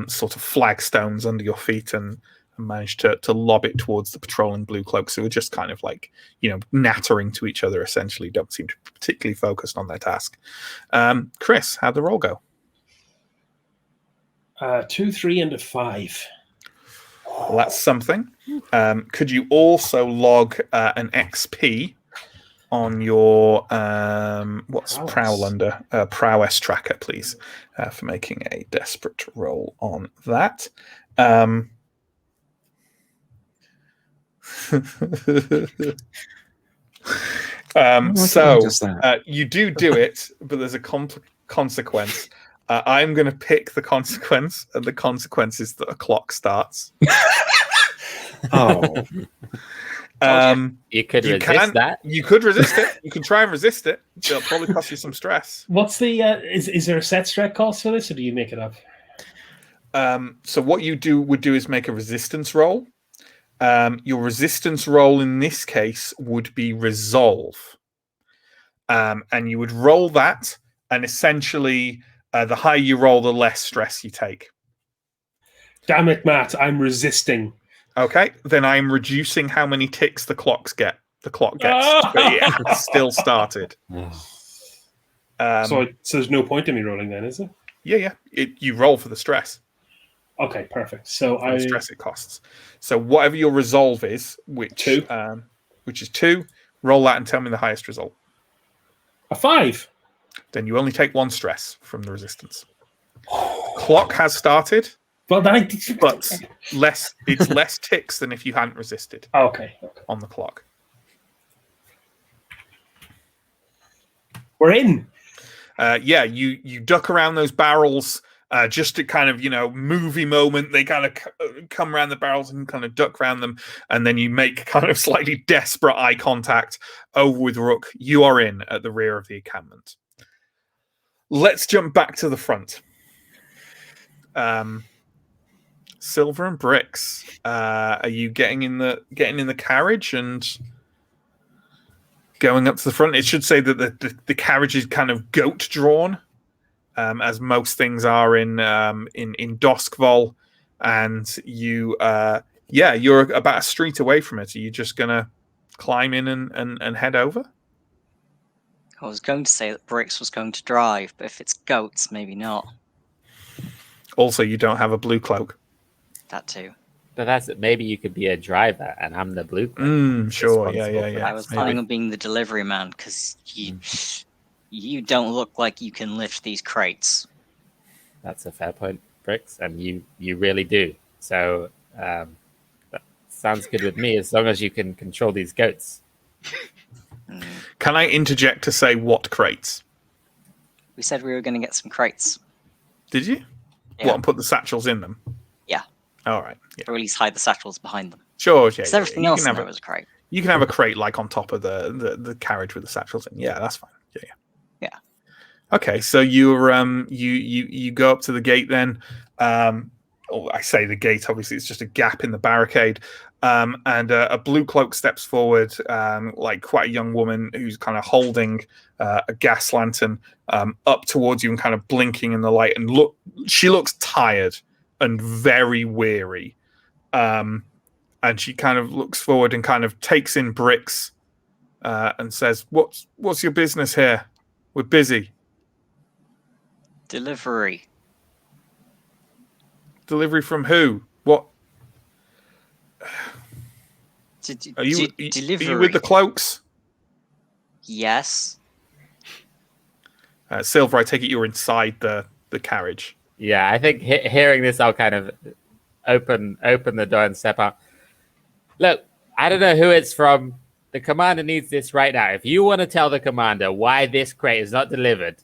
sort of flagstones under your feet, and managed to lob it towards the patrolling blue cloaks who are just kind of nattering to each other, essentially. Don't seem to be particularly focused on their task. Chris, how'd the roll go? 2, 3, and a 5. Well, that's something. Could you also log an XP on your what's Prowess. Prowl under prowess tracker, please, for making a desperate roll on that. You do it, but there's a consequence. I'm going to pick the consequence, and the consequence is that a clock starts. Oh. You could resist that. You could resist it. You can try and resist it. It'll probably cost you some stress. What's the is there a set strat cost for this, or do you make it up? So what you would do is make a resistance roll. Your resistance roll in this case would be resolve. And you would roll that, and essentially, the higher you roll, the less stress you take. Damn it, Matt! I'm resisting. Okay, then I'm reducing how many ticks the clock gets. But yeah, it's still started. So there's no point in me rolling then, is it? Yeah. You roll for the stress. Okay, perfect. So The stress it costs. So whatever your resolve is, which 2. Which is 2, roll that and tell me the highest result. A 5. Then you only take 1 stress from the resistance. Clock has started, Well, then but it's less ticks than if you hadn't resisted okay. on the clock. We're in. You duck around those barrels. Just to kind of, movie moment, they kind of come around the barrels and kind of duck around them, and then you make kind of slightly desperate eye contact over with Rook. You are in at the rear of the encampment. Let's jump back to the front. Silver and Bricks, are you getting in the carriage and going up to the front? It should say that the carriage is kind of goat drawn. As most things are in Doskvol, and you're about a street away from it. Are you just gonna climb in and head over? I was going to say that Bricks was going to drive, but if it's goats, maybe not. Also, you don't have a blue cloak. That too. But that's it. Maybe you could be a driver, and I'm the blue cloak. Sure, yeah. I was planning on being the delivery man because you don't look like you can lift these crates. That's a fair point, Bricks, and you really do. So that sounds good with me, as long as you can control these goats. Can I interject to say what crates? We said we were going to get some crates. Did you? Yeah. What, and put the satchels in them? Yeah. All right. Yeah. Or at least hide the satchels behind them. Sure, yeah. Because everything else in there was a crate. You can have a crate like on top of the carriage with the satchels in. Yeah, that's fine. Yeah. Okay, so you're you go up to the gate then. I say the gate. Obviously, it's just a gap in the barricade. And a blue cloak steps forward, like quite a young woman who's kind of holding a gas lantern up towards you and kind of blinking in the light. And she looks tired and very weary. And she kind of looks forward and kind of takes in Bricks and says, "What's your business here? We're busy." Delivery. Delivery from who? What? Are you with the cloaks? Yes. Silver, I take it you're inside the carriage. Yeah, I think hearing this, I'll kind of open the door and step out. Look, I don't know who it's from. The commander needs this right now. If you want to tell the commander why this crate is not delivered,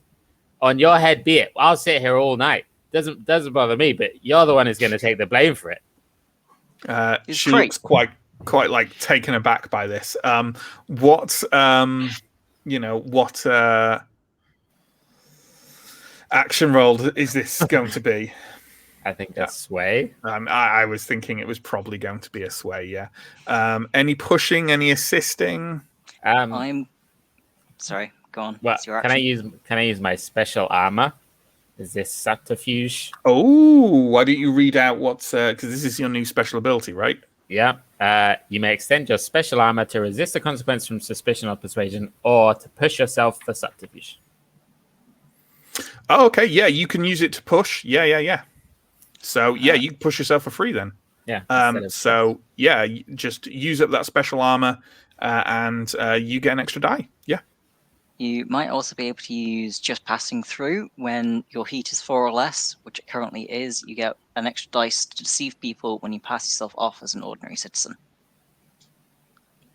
on your head be it. I'll sit here all night. Doesn't bother me, but you're the one who's going to take the blame for it. She looks quite like taken aback by this. What action roll is this going to be? I think that's sway. I was thinking it was probably going to be a sway. Yeah. Any pushing? Any assisting? I'm sorry. Go on. Well, can I use my special armor? Is this subterfuge? Oh, why don't you read out what's because this is your new special ability, right? Yeah. You may extend your special armor to resist the consequence from suspicion or persuasion, or to push yourself for subterfuge. Oh, okay. Yeah, you can use it to push. Yeah. So yeah, you can push yourself for free then. Yeah. So yeah, just use up that special armor, and you get an extra die. Yeah. You might also be able to use just passing through when your heat is 4 or less, which it currently is. You get an extra dice to deceive people when you pass yourself off as an ordinary citizen.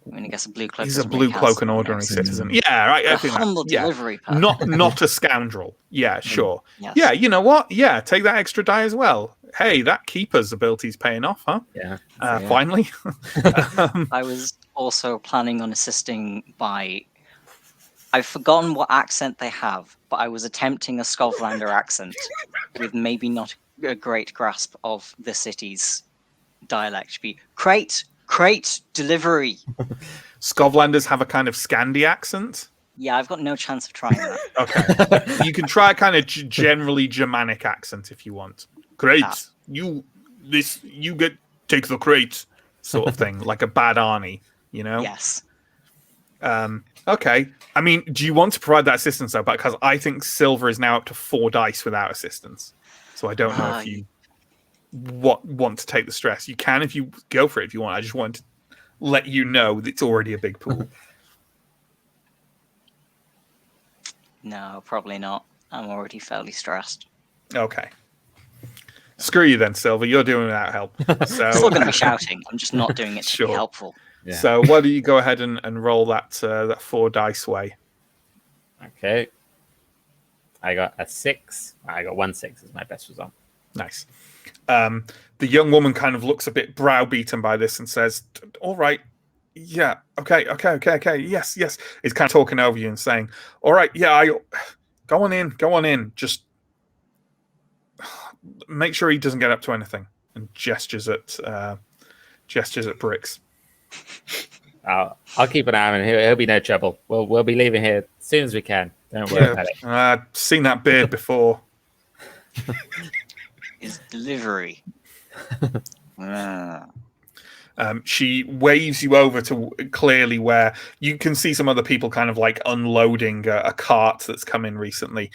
I mean, I guess a blue cloak. He's a blue cloak and ordinary citizen. Yeah, right. I think humble delivery person. Not a scoundrel. Yeah, sure. Yes. Yeah, you know what? Yeah, take that extra die as well. Hey, that keeper's ability's paying off, huh? Yeah. Finally. I was also planning on assisting by. I've forgotten what accent they have, but I was attempting a Skovlander accent with maybe not a great grasp of the city's dialect. Be crate, Crate delivery. Scotlanders have a kind of Scandi accent. Yeah, I've got no chance of trying that. Okay. You can try a kind of generally Germanic accent if you want. Crate. Ah. You take the crate sort of thing, like a bad Arnie, you know? Yes. Okay. I mean, do you want to provide that assistance though? Because I think Silver is now up to 4 dice without assistance. So I don't know if you want to take the stress. You can if you go for it if you want. I just want to let you know that it's already a big pool. No, probably not. I'm already fairly stressed. Okay. Screw you then, Silver. You're doing it without help. So I'm still going to be shouting. I'm just not doing it to Sure. be helpful. Yeah. So why don't you go ahead and roll that 4 dice way? Okay. I got a 6. I got 1 6 as my best result. Nice. The young woman kind of looks a bit browbeaten by this and says, all right, yeah, okay, yes. He's kind of talking over you and saying, all right, yeah, go on in. Just make sure he doesn't get up to anything. And gestures at Bricks. I'll keep an eye on him. He'll be no trouble. We'll be leaving here as soon as we can. Don't worry about it. I've seen that beard before. Is delivery. She waves you over to clearly where you can see some other people kind of like unloading a cart that's come in recently.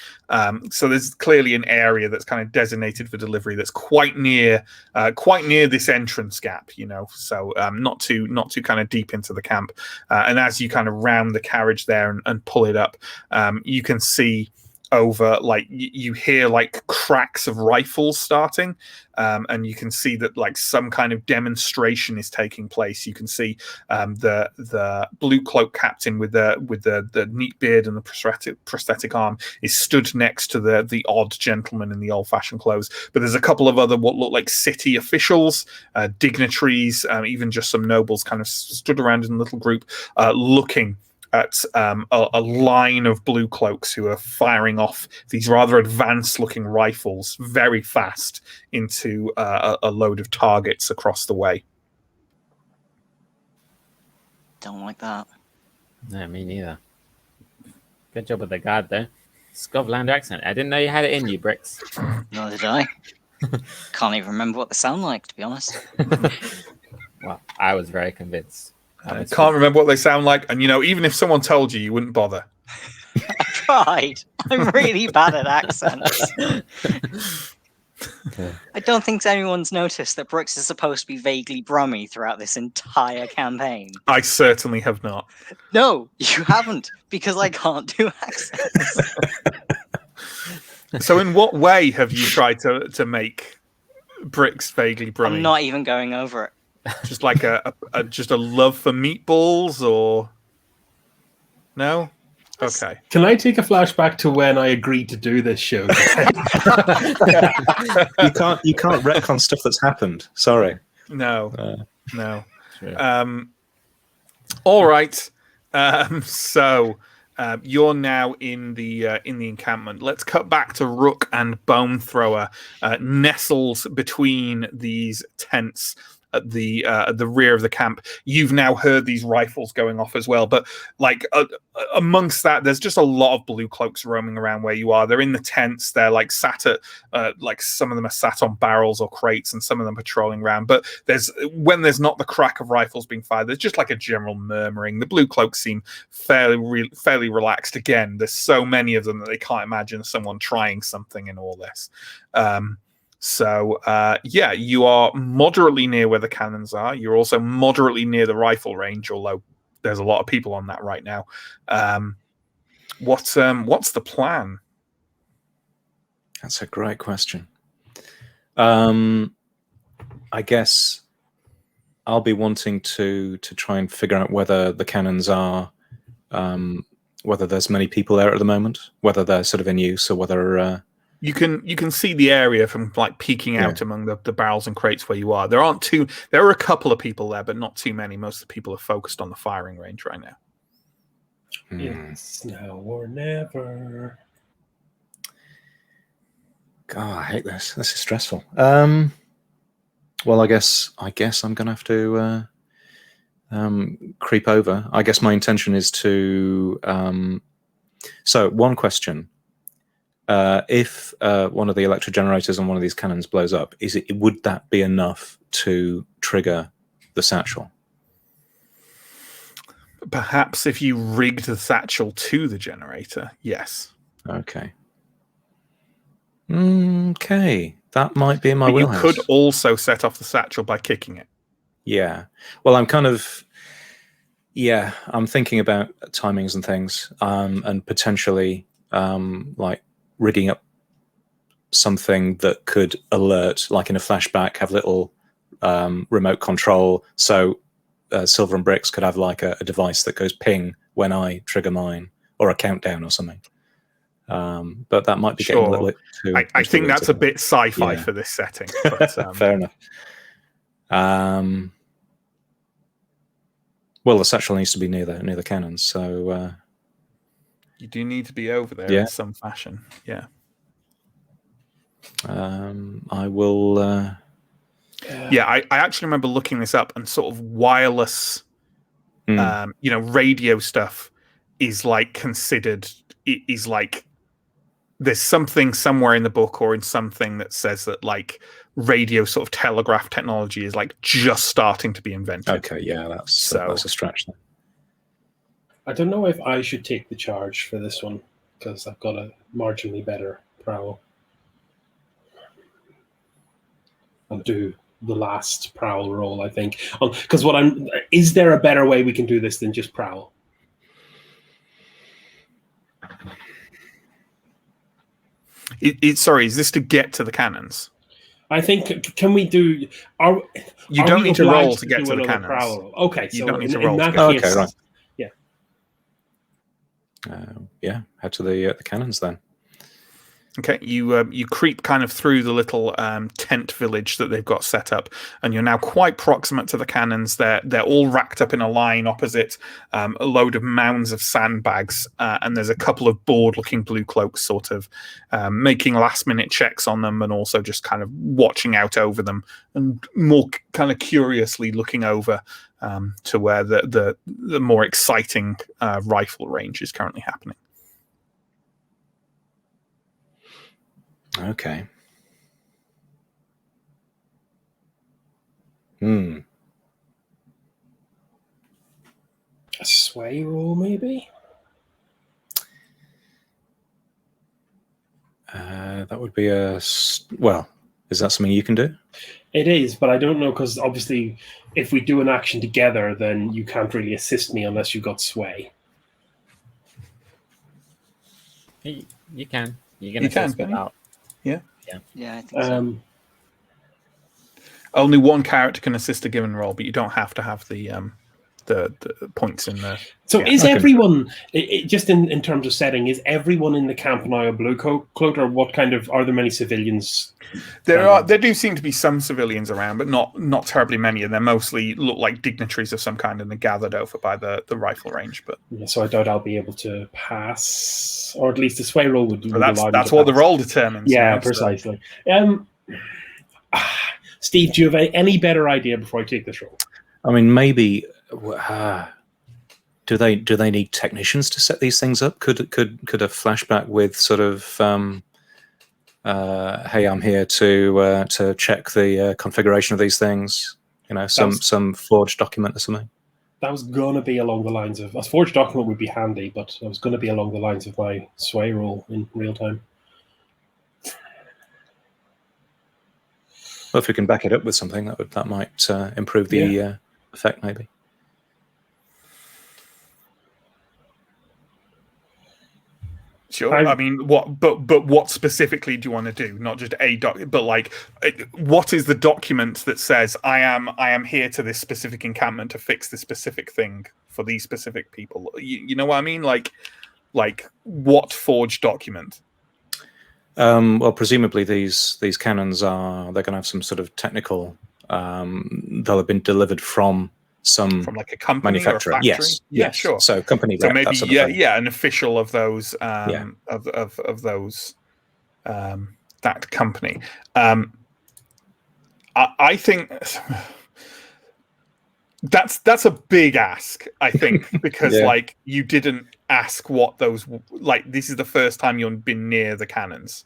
So there's clearly an area that's kind of designated for delivery that's quite near this entrance gap, you know. So not too kind of deep into the camp. And as you kind of round the carriage there and pull it up, you can see over, like, you hear like cracks of rifles starting, and you can see that like some kind of demonstration is taking place. You can see the blue cloak captain with the neat beard and the prosthetic arm is stood next to the odd gentleman in the old-fashioned clothes. But there's a couple of other what look like city officials, dignitaries, even just some nobles kind of stood around in a little group, looking at a line of blue cloaks who are firing off these rather advanced-looking rifles very fast into a load of targets across the way. Don't like that. No, me neither. Good job with the guard, though. Scotland accent. I didn't know you had it in you, Bricks. Nor did I. Can't even remember what they sound like, to be honest. Well, I was very convinced. I can't remember what they sound like, and you know, even if someone told you, you wouldn't bother. I tried. I'm really bad at accents. I don't think anyone's noticed that Brooks is supposed to be vaguely Brummy throughout this entire campaign. I certainly have not. No, you haven't, because I can't do accents. So in what way have you tried to make Bricks vaguely Brummy? I'm not even going over it. Just like just a love for meatballs, or no? Okay. Can I take a flashback to when I agreed to do this show? You can't retcon stuff that's happened. Sorry. No. True. All right. So you're now in the encampment. Let's cut back to Rook and Bone Thrower, nestled between these tents at the rear of the camp. You've now heard these rifles going off as well, but like amongst that, there's just a lot of blue cloaks roaming around where you are. They're in the tents. They're like sat at like some of them are sat on barrels or crates, and some of them patrolling around. But when there's not the crack of rifles being fired, there's just like a general murmuring. The blue cloaks seem fairly relaxed. Again, there's so many of them that they can't imagine someone trying something in all this. So, you are moderately near where the cannons are. You're also moderately near the rifle range, although there's a lot of people on that right now. What's the plan? That's a great question. I guess I'll be wanting to try and figure out whether the cannons are, whether there's many people there at the moment, whether they're sort of in use, or whether... You can see the area from like peeking out among the barrels and crates where you are. There are a couple of people there, but not too many. Most of the people are focused on the firing range right now. It's now or never. God, I hate this. This is stressful. Well, I guess I'm gonna have to creep over. I guess my intention is to. So one question: if one of the electric generators on one of these cannons blows up, would that be enough to trigger the satchel? Perhaps if you rigged the satchel to the generator, yes. Okay. Okay, that might be in my But wheelhouse. you could also set off the satchel by kicking it. Yeah. Well, I'm kind of. Yeah, I'm thinking about timings and things, and potentially like rigging up something that could alert, like in a flashback, have little remote control. So Silver and Bricks could have like a device that goes ping when I trigger mine, or a countdown or something. But that might be getting a little bit too. I think that's a bit sci-fi for this setting. But, fair enough. Well, the satchel needs to be near the cannons, so you do need to be over there in some fashion. Yeah. I will. Yeah, I actually remember looking this up, and sort of wireless, radio stuff is like considered. It is like there's something somewhere in the book or in something that says that like radio sort of telegraph technology is like just starting to be invented. Okay, yeah, that's a stretch then. I don't know if I should take the charge for this one because I've got a marginally better prowl. I'll do the last prowl roll, I think, because is there a better way we can do this than just prowl? Sorry, is this to get to the cannons? I think, can we do... You don't need to roll to get to the cannons. Prowl? Okay, you so don't need to roll. Okay, right. Yeah. Head to the cannons then. Okay, you creep kind of through the little tent village that they've got set up, and you're now quite proximate to the cannons. They're all racked up in a line opposite a load of mounds of sandbags, and there's a couple of bored-looking blue cloaks sort of making last-minute checks on them, and also just kind of watching out over them, and more kind of curiously looking over to where the more exciting rifle range is currently happening. Okay. A sway roll, maybe? That would be well, is that something you can do? It is, but I don't know, because obviously if we do an action together, then you can't really assist me unless you got sway. You can. You can assist without. Yeah, I think so. Only one character can assist a given roll, but you don't have to have the points in there. So is everyone, just in terms of setting, is everyone in the camp now a blue coat, or what kind of, are there many civilians? There do seem to be some civilians around, but not terribly many, and they mostly look like dignitaries of some kind, and they're gathered over by the rifle range. But so I doubt I'll be able to pass, or at least the sway roll would do. That's what the roll determines. Yeah, precisely. Steve, do you have any better idea before I take this roll? I mean, maybe. Do they need technicians to set these things up? Could a flashback with sort of hey, I'm here to check the configuration of these things, some forged document or something? That was going to be along the lines of a forged document would be handy, but it was going to be along the lines of my sway roll in real time. Well, if we can back it up with something, that might improve the effect, maybe. Sure. I mean, what specifically do you want to do? Not just a but like, what is the document that says I am here to this specific encampment to fix this specific thing for these specific people? You know what I mean? Like what forged document? Well, presumably these cannons they're going to have some sort of technical. They'll have been delivered from like a company manufacturer. Or a factory? Yes, sure. So company. So rep, maybe that sort of thing. an official of those of those that company. I think That's a big ask, I think, because Yeah. like you didn't ask what those like. This is the first time you've been near the cannons.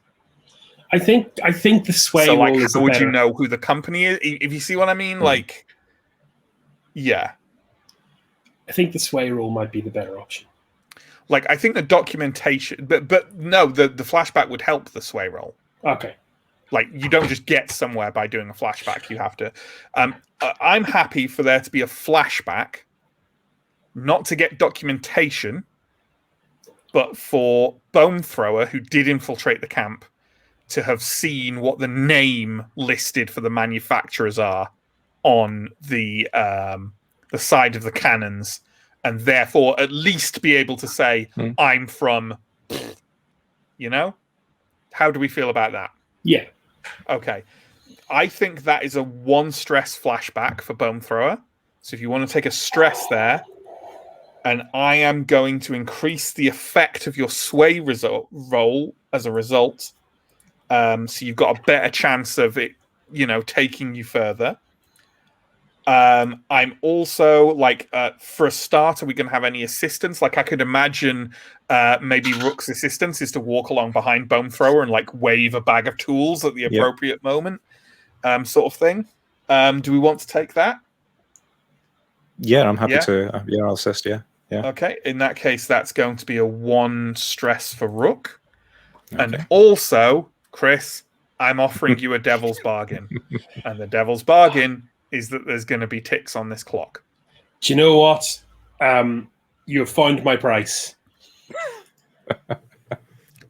I think the sway So like, roll is how a would better. you know who the company is? If you see what I mean, like, yeah. I think the sway roll might be the better option. Like, I think the documentation, but no, the flashback would help the sway roll. Okay. Like, you don't just get somewhere by doing a flashback. You have to. I'm happy for there to be a flashback, not to get documentation, but for Bone Thrower, who did infiltrate the camp, to have seen what the name listed for the manufacturers are on the side of the cannons, and therefore at least be able to say, I'm from, you know? How do we feel about that? Yeah. Okay. I think that is a 1 stress flashback for Bone Thrower. So if you want to take a stress there, and I am going to increase the effect of your sway roll as a result. So you've got a better chance of it, taking you further. I'm also like, for a start, are we going to have any assistance? Like, I could imagine maybe Rook's assistance is to walk along behind Bone Thrower and like wave a bag of tools at the appropriate moment, sort of thing. Do we want to take that? Yeah, I'm happy to. Yeah, I'll assist. Yeah. Okay. In that case, that's going to be a 1 stress for Rook, and Okay. also, Chris, I'm offering you a devil's bargain, and the devil's bargain is that there's going to be ticks on this clock. Do you know what? You have found my price.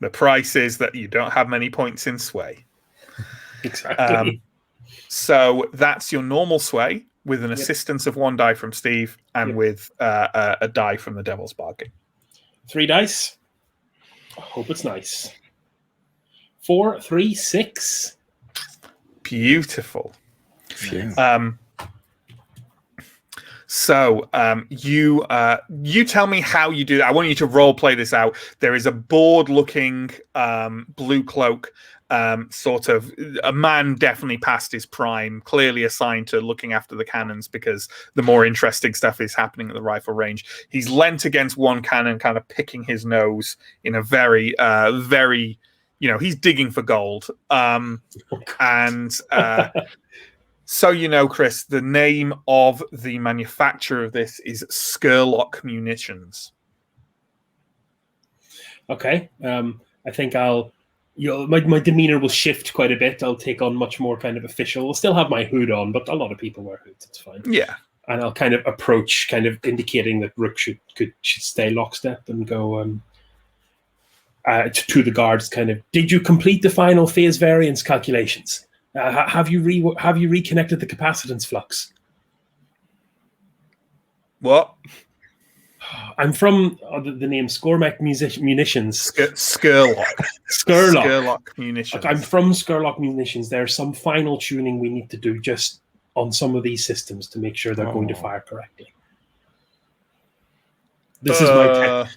The price is that you don't have many points in sway. Exactly. So that's your normal sway with an assistance of 1 die from Steve and with a die from the devil's bargain. 3 dice. I hope it's nice. 4, 3, 6. Beautiful. Yeah. So you tell me how you do that. I want you to role play this out. There is a bored-looking blue cloak, sort of a man definitely past his prime, clearly assigned to looking after the cannons because the more interesting stuff is happening at the rifle range. He's leant against one cannon, kind of picking his nose in a very, very, he's digging for gold. So, Chris, the name of the manufacturer of this is Skurlock Munitions. Okay. I think my demeanor will shift quite a bit. I'll take on much more kind of official. I'll still have my hood on, but a lot of people wear hoods. It's fine. Yeah. And I'll kind of approach, kind of indicating that Rook should stay lockstep and go to the guards. Kind of, did you complete the final phase variance calculations? Have you reconnected the capacitance flux? What? I'm from the name Scormac Munitions. Skurlock. Skurlock Munitions. I'm from Skurlock Munitions. There's some final tuning we need to do just on some of these systems to make sure they're going to fire correctly. This is my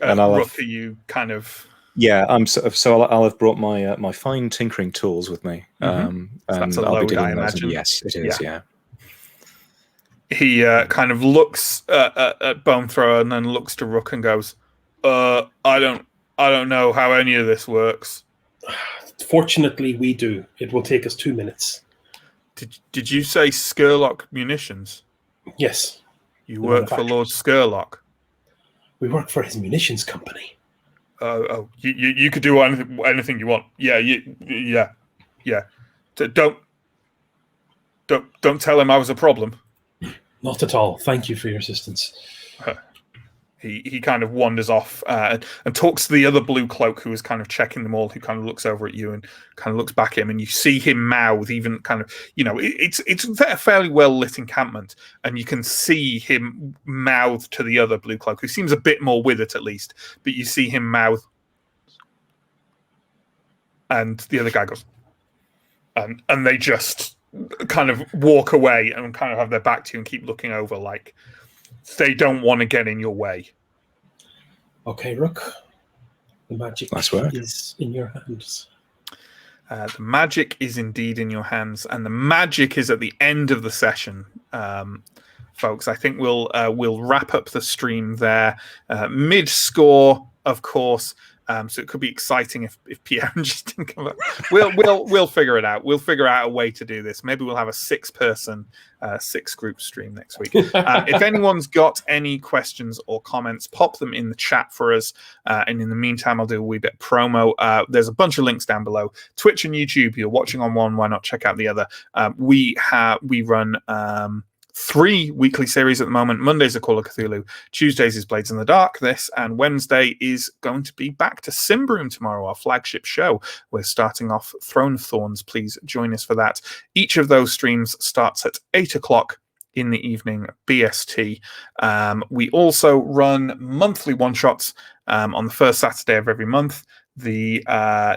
and I'll Rook, are you kind of... Yeah, so I'll have brought my my fine tinkering tools with me. So that's a I'll load, be I doing those. imagine. Yes, it is. Yeah. He kind of looks at Bone Thrower and then looks to Rook and goes, "I don't know how any of this works." Fortunately, we do. It will take us 2 minutes. Did you say Skurlock Munitions? Yes. You work for Lord Skurlock. We work for his munitions company. You could do anything you want. Yeah. Don't tell him I was a problem. Not at all. Thank you for your assistance. He kind of wanders off and talks to the other blue cloak who is kind of checking them all, who kind of looks over at you and kind of looks back at him, and you see him mouth, even kind of, it's a fairly well lit encampment, and you can see him mouth to the other blue cloak, who seems a bit more with it at least, but you see him mouth, and the other guy goes, and they just kind of walk away and kind of have their back to you and keep looking over like they don't want to get in your way. Okay, Rook. The magic is in your hands. The magic is indeed in your hands, and the magic is at the end of the session, folks. I think we'll wrap up the stream there, mid-score, of course. So it could be exciting if Pierre just didn't come up. We'll figure it out. We'll figure out a way to do this. Maybe we'll have a 6-person, 6-group stream next week. If anyone's got any questions or comments, pop them in the chat for us. And in the meantime, I'll do a wee bit of promo. There's a bunch of links down below. Twitch and YouTube. You're watching on one. Why not check out the other? We run 3 weekly series at the moment. Mondays are Call of Cthulhu, Tuesdays is Blades in the Dark, and Wednesday is going to be back to Simbroom tomorrow, our flagship show. We're starting off Throne of Thorns. Please join us for that. Each of those streams starts at 8 o'clock in the evening BST. We also run monthly one-shots on the first Saturday of every month. The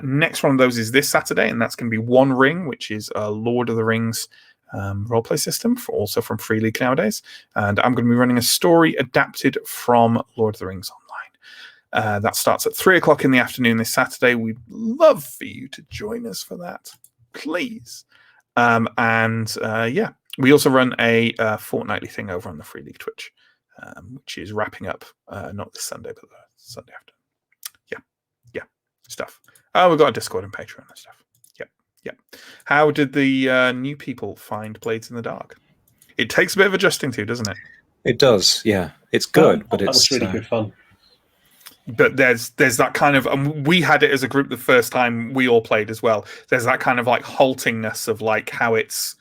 next one of those is this Saturday, and that's going to be One Ring, which is a Lord of the Rings roleplay system, also from Free League nowadays. And I'm going to be running a story adapted from Lord of the Rings Online. That starts at 3 o'clock in the afternoon this Saturday. We'd love for you to join us for that, please. Yeah, we also run a fortnightly thing over on the Free League Twitch, which is wrapping up not this Sunday, but the Sunday after. Yeah, stuff. We've got a Discord and Patreon and stuff. Yep. How did the new people find Blades in the Dark? It takes a bit of adjusting to, doesn't it? It does, yeah. It's good, but it's really good fun. But there's that kind of, and we had it as a group the first time we all played as well. There's that kind of like haltingness of like how it's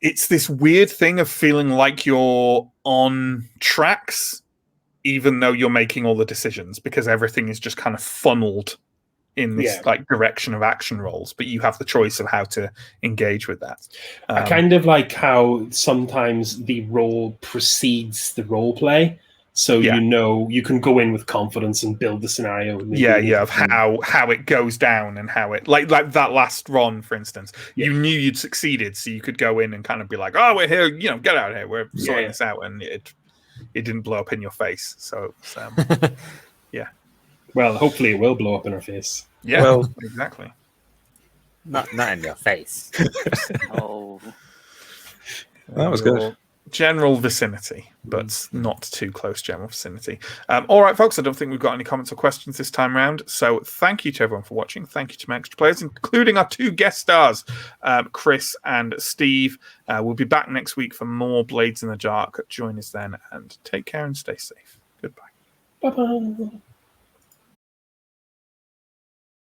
this weird thing of feeling like you're on tracks, even though you're making all the decisions, because everything is just kind of funneled in this like direction of action rolls, but you have the choice of how to engage with that. I kind of like how sometimes the role precedes the role play, so you know you can go in with confidence and build the scenario. Of how it goes down and how it like that last run, for instance. You knew you'd succeeded, so you could go in and kind of be like, "Oh, we're here, get out of here. We're sorting this out," and it didn't blow up in your face. So yeah. Well, hopefully it will blow up in our face. Yeah, well, exactly. Not in your face. Oh, that was good. General vicinity, but not too close general vicinity. All right, folks, I don't think we've got any comments or questions this time around. So thank you to everyone for watching. Thank you to my extra players, including our 2 guest stars, Chris and Steve. We'll be back next week for more Blades in the Dark. Join us then, and take care and stay safe. Goodbye. Bye-bye.